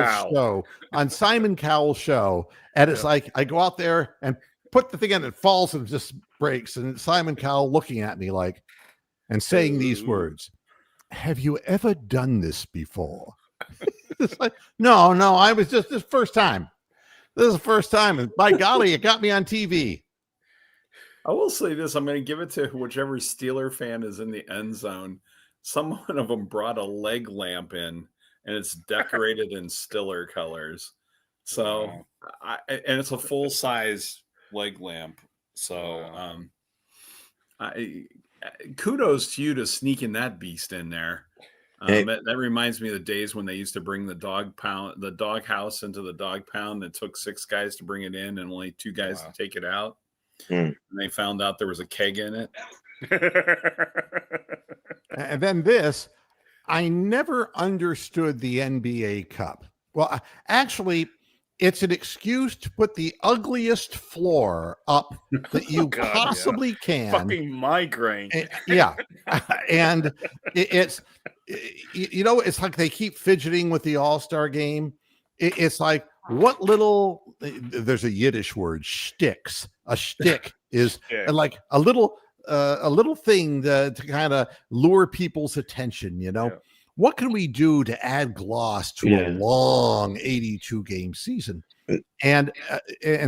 show, and it's like I go out there and put the thing in, it falls and just breaks. And Simon Cowell looking at me like, and saying these words, "Have you ever done this before?" It's like, no, I was just this first time. This is the first time, and by golly, it got me on TV. I will say this. I'm going to give it to whichever Steeler fan is in the end zone. Some of them brought a leg lamp in, and it's decorated in Stiller colors. So, and it's a full-size leg lamp. So, kudos to you to sneaking that beast in there. That reminds me of the days when they used to bring the dog house into the dog pound. It took 6 guys to bring it in and only 2 guys to take it out. And they found out there was a keg in it. And then this, I never understood the NBA Cup. Well, actually, it's an excuse to put the ugliest floor up that you God, yeah. possibly can. Fucking migraine. Yeah. And it's, it's like they keep fidgeting with the All-Star game. It's like, what little, there's a Yiddish word, shticks. A shtick is Yeah. like a little thing to kind of lure people's attention, Yeah. What can we do to add gloss to a long 82 game season? And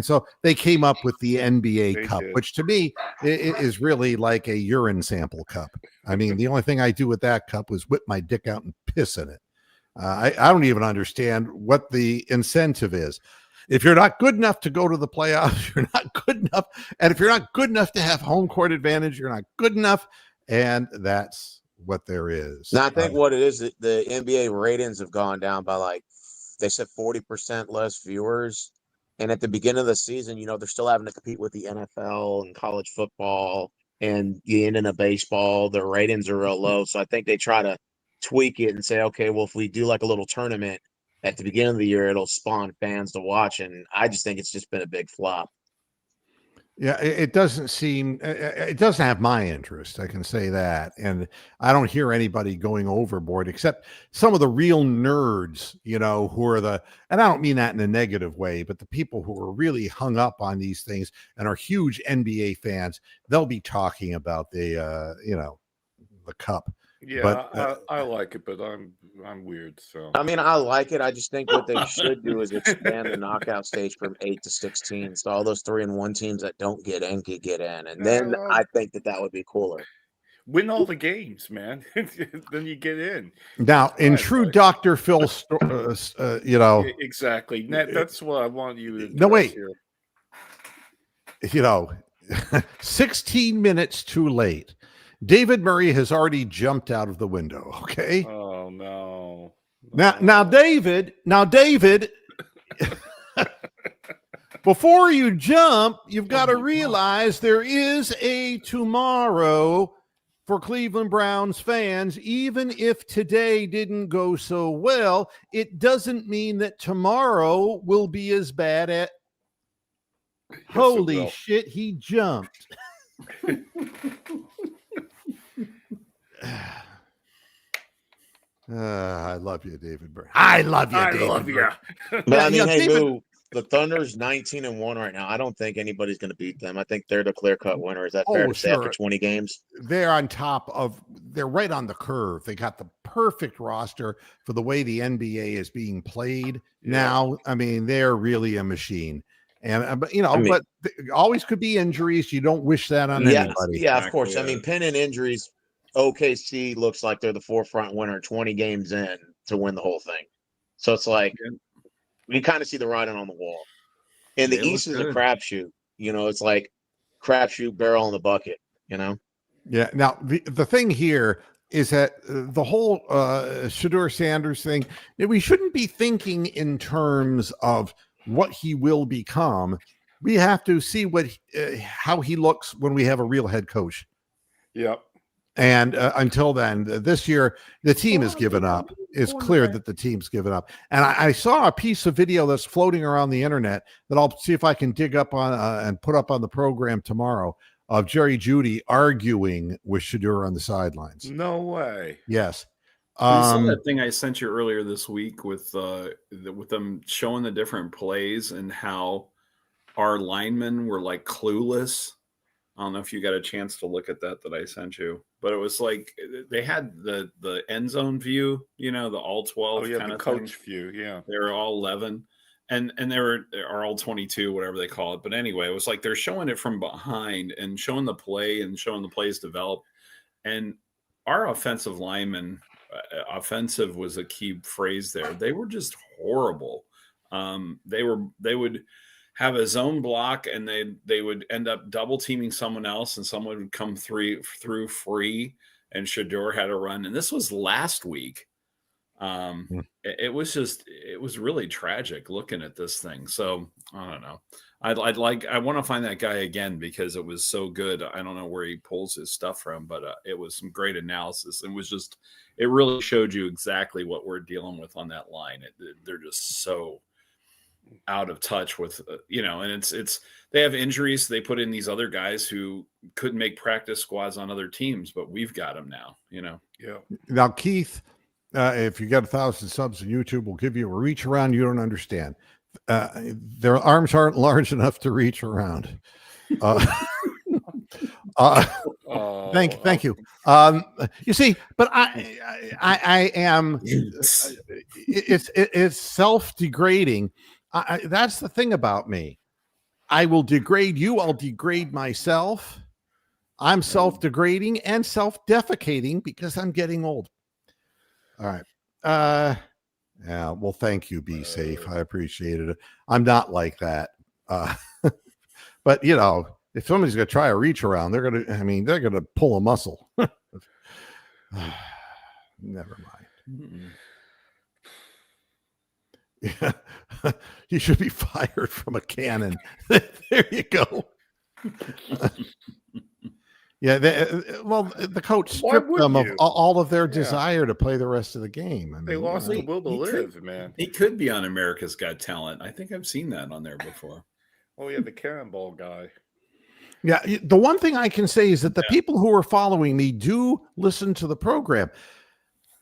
so they came up with the NBA They Cup, did. which to me is really like a urine sample cup. I mean, the only thing I do with that cup was whip my dick out and piss in it. I don't even understand what the incentive is. If you're not good enough to go to the playoffs, you're not good enough. And if you're not good enough to have home court advantage, you're not good enough. And that's what there is. Now, I think what it is, the NBA ratings have gone down by they said 40% less viewers. And at the beginning of the season, they're still having to compete with the NFL and college football and the end of baseball. Their ratings are real low. So I think they try to tweak it and say, okay, well, if we do like a little tournament at the beginning of the year, it'll spawn fans to watch. And I just think it's just been a big flop. Yeah, it doesn't seem, it doesn't have my interest. I can say that. And I don't hear anybody going overboard except some of the real nerds, who are and I don't mean that in a negative way, but the people who are really hung up on these things and are huge NBA fans, they'll be talking about the cup. Yeah, But I like it, but I'm weird. So I mean, I like it. I just think what they should do is expand the knockout stage from 8 to 16. So all those 3-1 teams that don't get in could get in, and then I think that would be cooler. Win all the games, man. Then you get in. Now, in true Dr. Phil, Exactly. That's what I want you to. No, wait. Here. 16 minutes too late. David Murray has already jumped out of the window. Okay. Oh no. Now, David. Before you jump, you've got to realize there is a tomorrow for Cleveland Browns fans. Even if today didn't go so well, it doesn't mean that tomorrow will be as bad at. Holy shit, he jumped. I love you, David Burr. I love you, David. I love you. But I mean, hey, Lou, the Thunder's 19-1 right now. I don't think anybody's going to beat them. I think they're the clear-cut winner. Is that fair to say after 20 games? They're right on the curve. They got the perfect roster for the way the NBA is being played now. I mean, they're really a machine. And but always could be injuries. You don't wish that on anybody. Yeah, of course. I mean, pending injuries, OKC looks like they're the forefront winner 20 games in to win the whole thing. So it's like you kind of see the writing on the wall. In the East is a crapshoot. It's like crapshoot, barrel in the bucket. Yeah. Now the thing here is that the whole Shedeur Sanders thing. We shouldn't be thinking in terms of what he will become. We have to see how he looks when we have a real head coach. Yep. And until then, this year, the team has given up. It's clear that the team's given up. And I saw a piece of video that's floating around the internet that I'll see if I can dig up on and put up on the program tomorrow of Jerry Jeudy arguing with Shedeur on the sidelines. No way. Yes. You saw that thing I sent you earlier this week with them showing the different plays and how our linemen were like clueless. I don't know if you got a chance to look at that I sent you, but it was like they had the end zone view, the all 12 kind of coach thing. View, yeah. They were all 11, and they are all 22, whatever they call it. But anyway, it was like they're showing it from behind and showing the play and showing the plays develop. And our offensive linemen. Offensive was a key phrase there. They were just horrible. They would have a zone block and they would end up double teaming someone else and someone would come through free and Shedeur had a run. And this was last week. It was really tragic looking at this thing. So I don't know. I want to find that guy again because it was so good. I don't know where he pulls his stuff from, but it was some great analysis. It really showed you exactly what we're dealing with on that line. They're just so out of touch with, and they have injuries. They put in these other guys who couldn't make practice squads on other teams, but we've got them now, Yeah. Now, Keith, if you got 1,000 subs on YouTube, we'll give you a reach around you don't understand. Their arms aren't large enough to reach around. Thank you. You see, but I am. It's self-degrading. That's the thing about me. I will degrade you. I'll degrade myself. I'm self-degrading and self-defecating because I'm getting old. All right. Yeah. Well, thank you. Be safe. I appreciated it. I'm not like that. But if somebody's going to try a reach around, they're going to pull a muscle. Never mind. Yeah. You should be fired from a cannon. There you go. Yeah. The coach stripped them of all of their desire to play the rest of the game. I mean, they lost the will to live, man. He could be on America's Got Talent. I think I've seen that on there before. Oh, yeah, the cannonball guy. Yeah, the one thing I can say is that the people who are following me do listen to the program.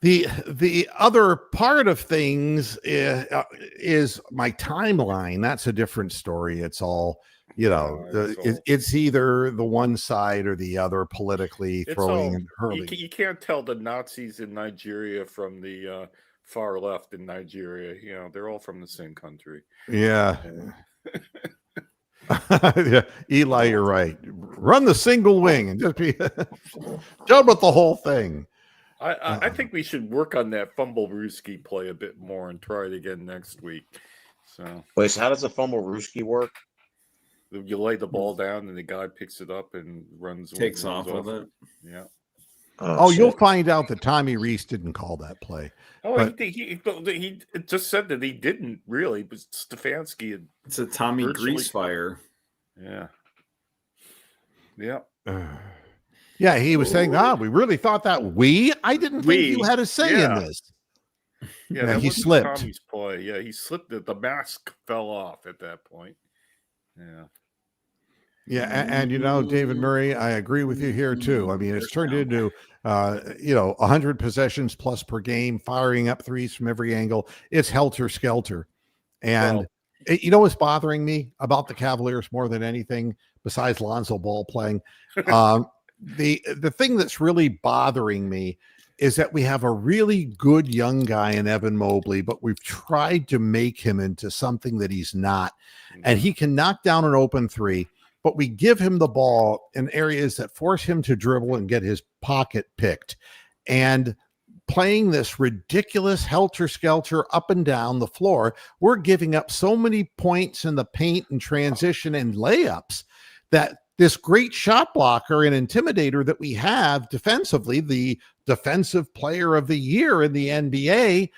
The other part of things is my timeline. That's a different story. It's all, it's either the one side or the other politically throwing and hurling. You can't tell the Nazis in Nigeria from the far left in Nigeria. They're all from the same country. Yeah. Yeah, Eli, you're right. Run the single wing and just be done with the whole thing. I think we should work on that fumble-rooski play a bit more and try it again next week. So how does a fumble-rooski work? You lay the ball down and the guy picks it up and takes off with it. Yeah. Oh, you'll find out that Tommy Reese didn't call that play. Oh, he just said that he didn't really, but Stefanski. It's a Tommy Grease fire. Yeah. Yeah. Yeah, he was saying, we really thought that I didn't think you had a say in this. Yeah, he slipped. Tommy's play. Yeah, he slipped. The mask fell off at that point. Yeah. Yeah, and David Murray, I agree with you here too. I mean, it's turned into 100 possessions plus per game, firing up threes from every angle. It's helter skelter, and what's bothering me about the Cavaliers more than anything, besides Lonzo Ball playing, the thing that's really bothering me is that we have a really good young guy in Evan Mobley, but we've tried to make him into something that he's not, and he can knock down an open three. But we give him the ball in areas that force him to dribble and get his pocket picked. And playing this ridiculous helter-skelter up and down the floor, we're giving up so many points in the paint and transition and layups that this great shot blocker and intimidator that we have defensively, the defensive player of the year in the NBA,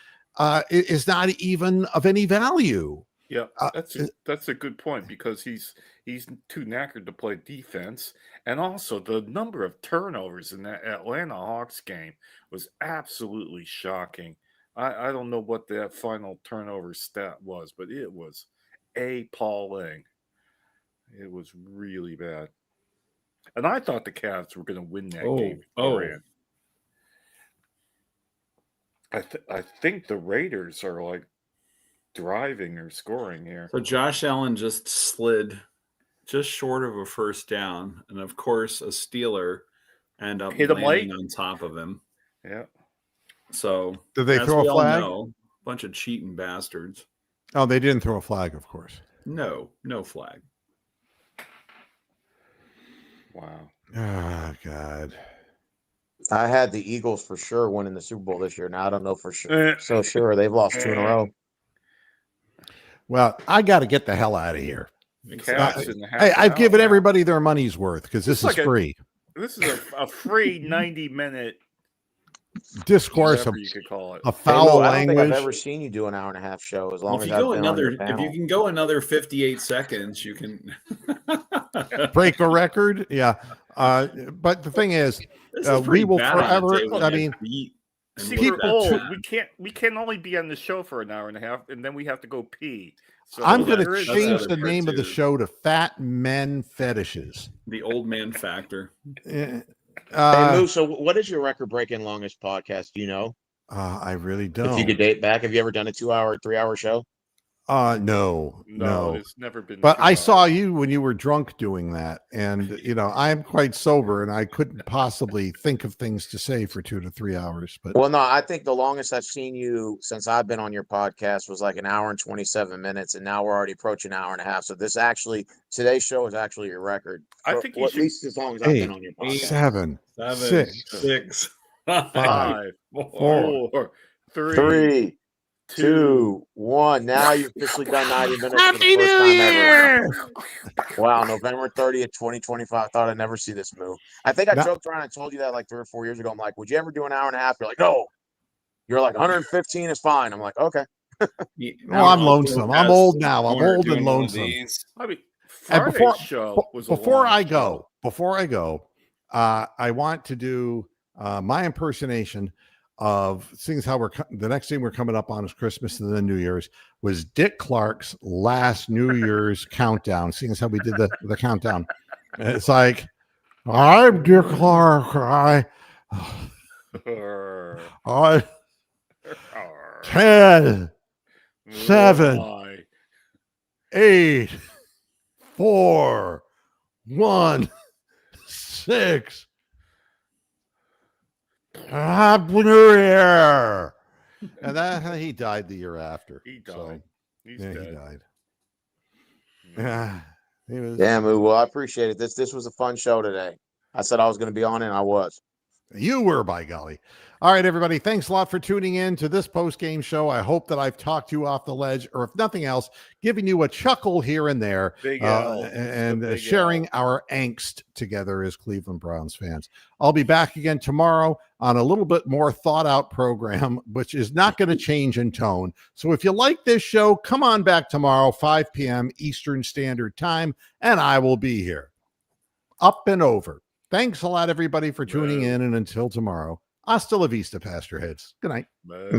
is not even of any value. Yeah, that's a good point because he's too knackered to play defense, and also the number of turnovers in that Atlanta Hawks game was absolutely shocking. I don't know what that final turnover stat was, but it was appalling. It was really bad, and I thought the Cavs were going to win that game. I think the Raiders are like driving or scoring here. So Josh Allen just slid just short of a first down, and of course a Steeler end up landing on top of him. Yeah. So did they throw a flag? Bunch of cheating bastards. Oh, they didn't throw a flag, of course. No flag. Wow. Oh, God. I had the Eagles for sure winning the Super Bowl this year. Now I don't know for sure. So sure, they've lost 2 in a row. Well, I got to get the hell out of here. Hey, I've given everybody their money's worth because this is free. This is a free 90-minute discourse, Whatever you could call it. a Hey, foul Lou, I don't think I've language. ever seen you do an hour and a half show as long Well, if as you I've go been on your another, if panel. you can go another 58 seconds, you can Break a record. Yeah. But the thing is, This is we pretty will bad on the forever. table, I man. mean, Beat and See, look we're at that old. bad. We can only be on the show for an hour and a half, and then we have to go pee. So I'm going there to is that's change the the other part name of the too. show to Fat Men Fetishes. The old man factor. Hey, Uh, Moo, so what is your record-breaking longest podcast? Do you know? I really If you don't. could date back, have you ever done a 2-hour, 3-hour show? No. It's never been. But 2 I saw hours. you when you were drunk doing that, and I'm quite sober, and I couldn't possibly think of things to say for 2 to 3 hours. But Well, no, I think the longest I've seen you since I've been on your podcast was like an hour and 27 minutes, and now we're already approaching an hour and a half. So today's show is actually your record. I For- think you well, should- at least as long as I've been 8, on your podcast. 7, 6, 6, 5, 5, 4, 4, 3, 3, 2. 2, 1. Now you've officially done 90 minutes for the Happy first New time ever. Year! Wow, November 30th, 2025. I thought I'd never see this move. I think I No. joked around and told you that like 3 or 4 years ago. I'm like, would you ever do an hour and a half? You're like, no. You're like, 115 is fine. I'm like, okay. Well, I'm lonesome. I'm old now. I'm old and lonesome. I mean, And Friday's show was a before long I show. go, I want to do my impersonation of seeing as how the next thing we're coming up on is Christmas and then New Year's was Dick Clark's last New Year's countdown. Seeing as how we did the countdown, and it's like, I'm Dick Clark. I 10, 7, Why? 8, 4, 1, 6. Happy New Year! And that he died the year after. He died. So, He's yeah, dead. he died. Yeah, he was. Damn, well, I appreciate it. This was a fun show today. I said I was going to be on it, and I was. You were, by golly. All right, everybody. Thanks a lot for tuning in to this post-game show. I hope that I've talked you off the ledge, or if nothing else, giving you a chuckle here and there, Big L. and Big sharing L. our angst together as Cleveland Browns fans. I'll be back again tomorrow on a little bit more thought-out program, which is not going to change in tone. So if you like this show, come on back tomorrow, 5 p.m. Eastern Standard Time, and I will be here. Up and over. Thanks a lot, everybody, for tuning in. And until tomorrow, hasta la vista, Pastor Heads. Good night. Moo.